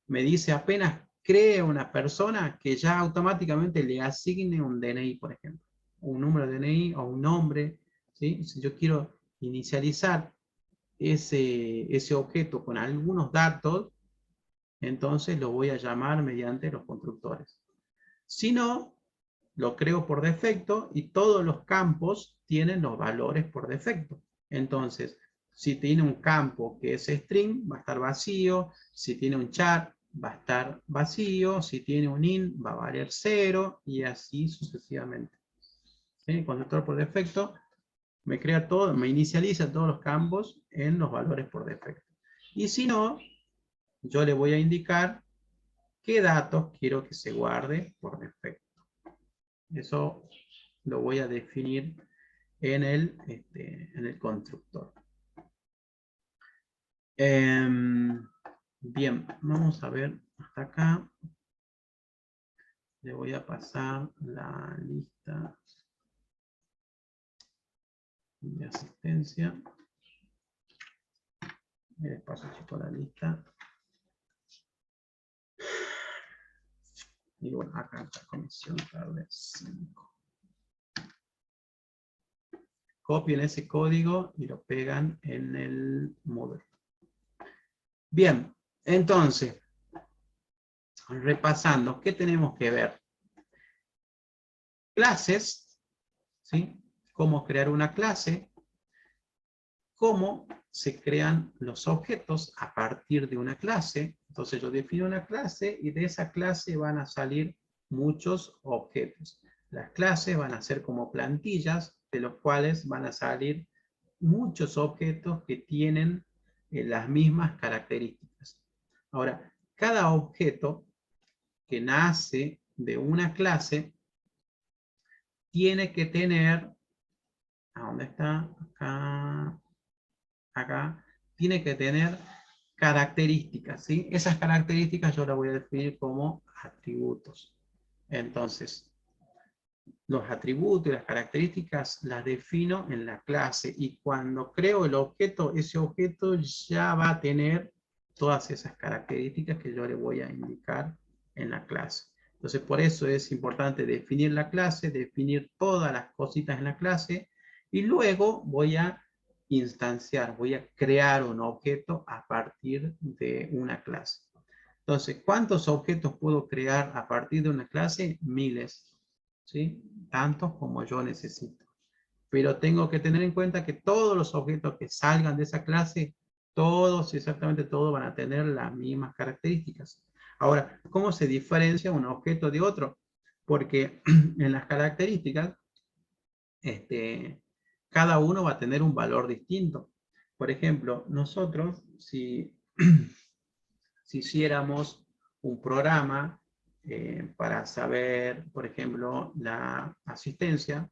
Me dice apenas cree una persona que ya automáticamente le asigne un DNI, por ejemplo. Un número de DNI o un nombre. ¿Sí? Si yo quiero inicializar ese objeto con algunos datos, entonces lo voy a llamar mediante los constructores. Si no, lo creo por defecto y todos los campos tienen los valores por defecto. Entonces, si tiene un campo que es string, va a estar vacío. Si tiene un char, va a estar vacío. Si tiene un int, va a valer 0, y así sucesivamente. ¿Sí? El constructor por defecto me crea todo, me inicializa todos los campos en los valores por defecto. Y si no, yo le voy a indicar qué datos quiero que se guarde por defecto. Eso lo voy a definir en el constructor. Bien, vamos a ver hasta acá. Le voy a pasar la lista de asistencia. Les paso, chicos, la lista. Y bueno, acá está comisión tarde 5. Copien ese código y lo pegan en el Moodle. Bien, entonces, repasando, ¿qué tenemos que ver? Clases, ¿sí? Cómo crear una clase, cómo se crean los objetos a partir de una clase. Entonces yo defino una clase y de esa clase van a salir muchos objetos. Las clases van a ser como plantillas, de los cuales van a salir muchos objetos que tienen las mismas características. Ahora, cada objeto que nace de una clase tiene que tener, ¿a dónde está? Acá, tiene que tener características, ¿sí? Esas características yo las voy a definir como atributos. Entonces, los atributos y las características las defino en la clase, y cuando creo el objeto, ese objeto ya va a tener todas esas características que yo le voy a indicar en la clase. Entonces, por eso es importante definir la clase, definir todas las cositas en la clase, y luego voy a instanciar, voy a crear un objeto a partir de una clase. Entonces, ¿cuántos objetos puedo crear a partir de una clase? Miles. ¿Sí? Tantos como yo necesito. Pero tengo que tener en cuenta que todos los objetos que salgan de esa clase Todos, exactamente todos van a tener las mismas características. Ahora, ¿cómo se diferencia un objeto de otro? Porque en las características, cada uno va a tener un valor distinto. Por ejemplo, nosotros, si hiciéramos un programa para saber, por ejemplo, la asistencia,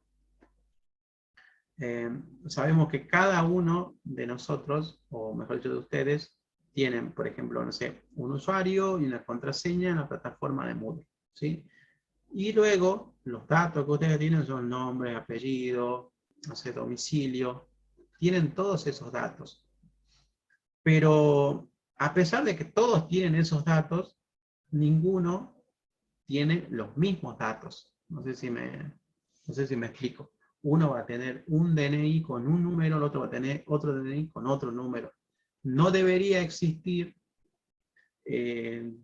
sabemos que cada uno de nosotros, o mejor dicho de ustedes, tienen, por ejemplo, no sé, un usuario y una contraseña en la plataforma de Moodle, ¿sí? Y luego, los datos que ustedes tienen son nombre, apellido, no sé, domicilio, tienen todos esos datos. Pero a pesar de que todos tienen esos datos, ninguno tiene los mismos datos. No sé si me explico. Uno va a tener un DNI con un número, el otro va a tener otro DNI con otro número. No debería existir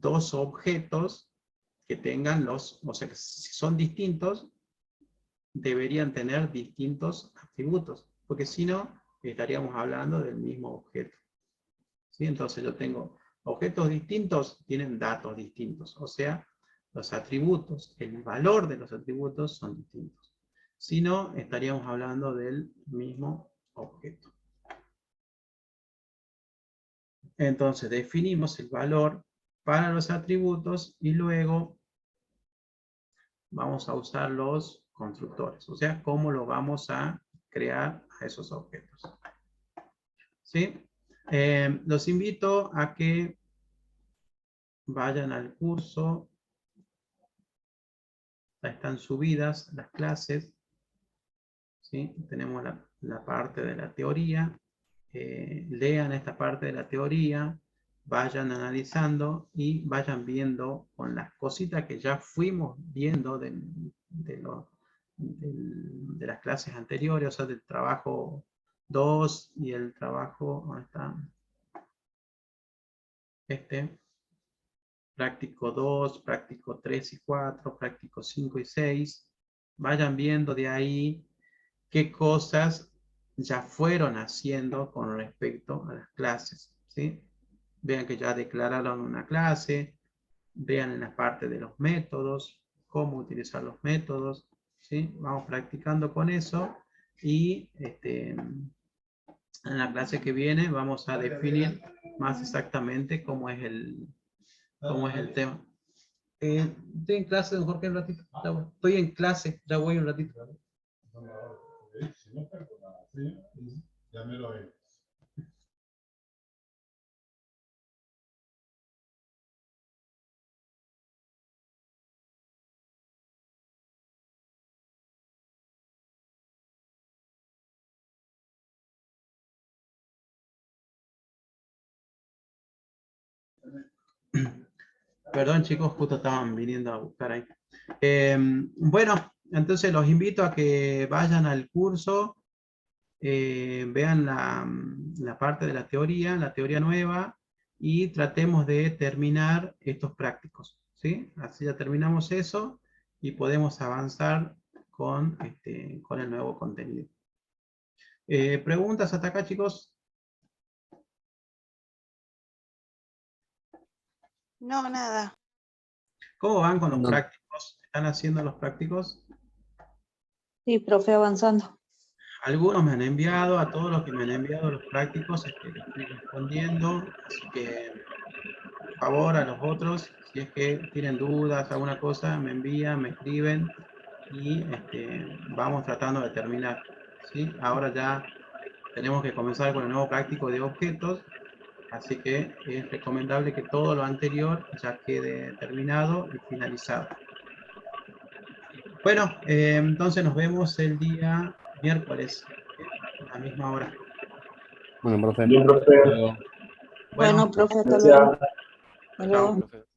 dos objetos que tengan o sea, que si son distintos, deberían tener distintos atributos, porque si no, estaríamos hablando del mismo objeto. ¿Sí? Entonces yo tengo objetos distintos, tienen datos distintos, o sea, los atributos, el valor de los atributos son distintos. Si no, estaríamos hablando del mismo objeto. Entonces definimos el valor para los atributos y luego vamos a usar los constructores, o sea, cómo lo vamos a crear a esos objetos. ¿Sí? Los invito a que vayan al curso. Están subidas las clases, ¿sí? Tenemos la parte de la teoría, lean esta parte de la teoría, vayan analizando y vayan viendo con las cositas que ya fuimos viendo de las clases anteriores, o sea, del trabajo 2 y el trabajo, ¿dónde está? Práctico 2, práctico 3 y 4, práctico 5 y 6. Vayan viendo de ahí qué cosas ya fueron haciendo con respecto a las clases, ¿sí? Vean que ya declararon una clase, vean en la parte de los métodos, cómo utilizar los métodos, ¿sí? Vamos practicando con eso y en la clase que viene vamos a definir más exactamente cómo es el tema. Estoy en clase, don Jorge, un ratito. Estoy en clase, ya voy un ratito. Si no perdona, ¿sí? Ya me lo he. Perdón, chicos, justo estaban viniendo a buscar ahí. Bueno, entonces los invito a que vayan al curso, vean la parte de la teoría nueva, y tratemos de terminar estos prácticos, ¿sí? Así ya terminamos eso y podemos avanzar con el nuevo contenido. ¿Preguntas hasta acá, chicos? No, nada. ¿Cómo van con los No. prácticos? ¿Están haciendo los prácticos? Sí, profe, avanzando. Algunos me han enviado, a todos los que me han enviado los prácticos, les estoy respondiendo, así que, por favor, a los otros, si es que tienen dudas, alguna cosa, me envían, me escriben, y vamos tratando de terminar, ¿sí? Ahora ya tenemos que comenzar con el nuevo práctico de objetos, así que es recomendable que todo lo anterior ya quede terminado y finalizado. Bueno, entonces nos vemos el día miércoles, a la misma hora. Bueno, profe. Bien, profe. Hasta luego. Bueno, profe, hasta Gracias. luego. Hasta Chao, luego. profe.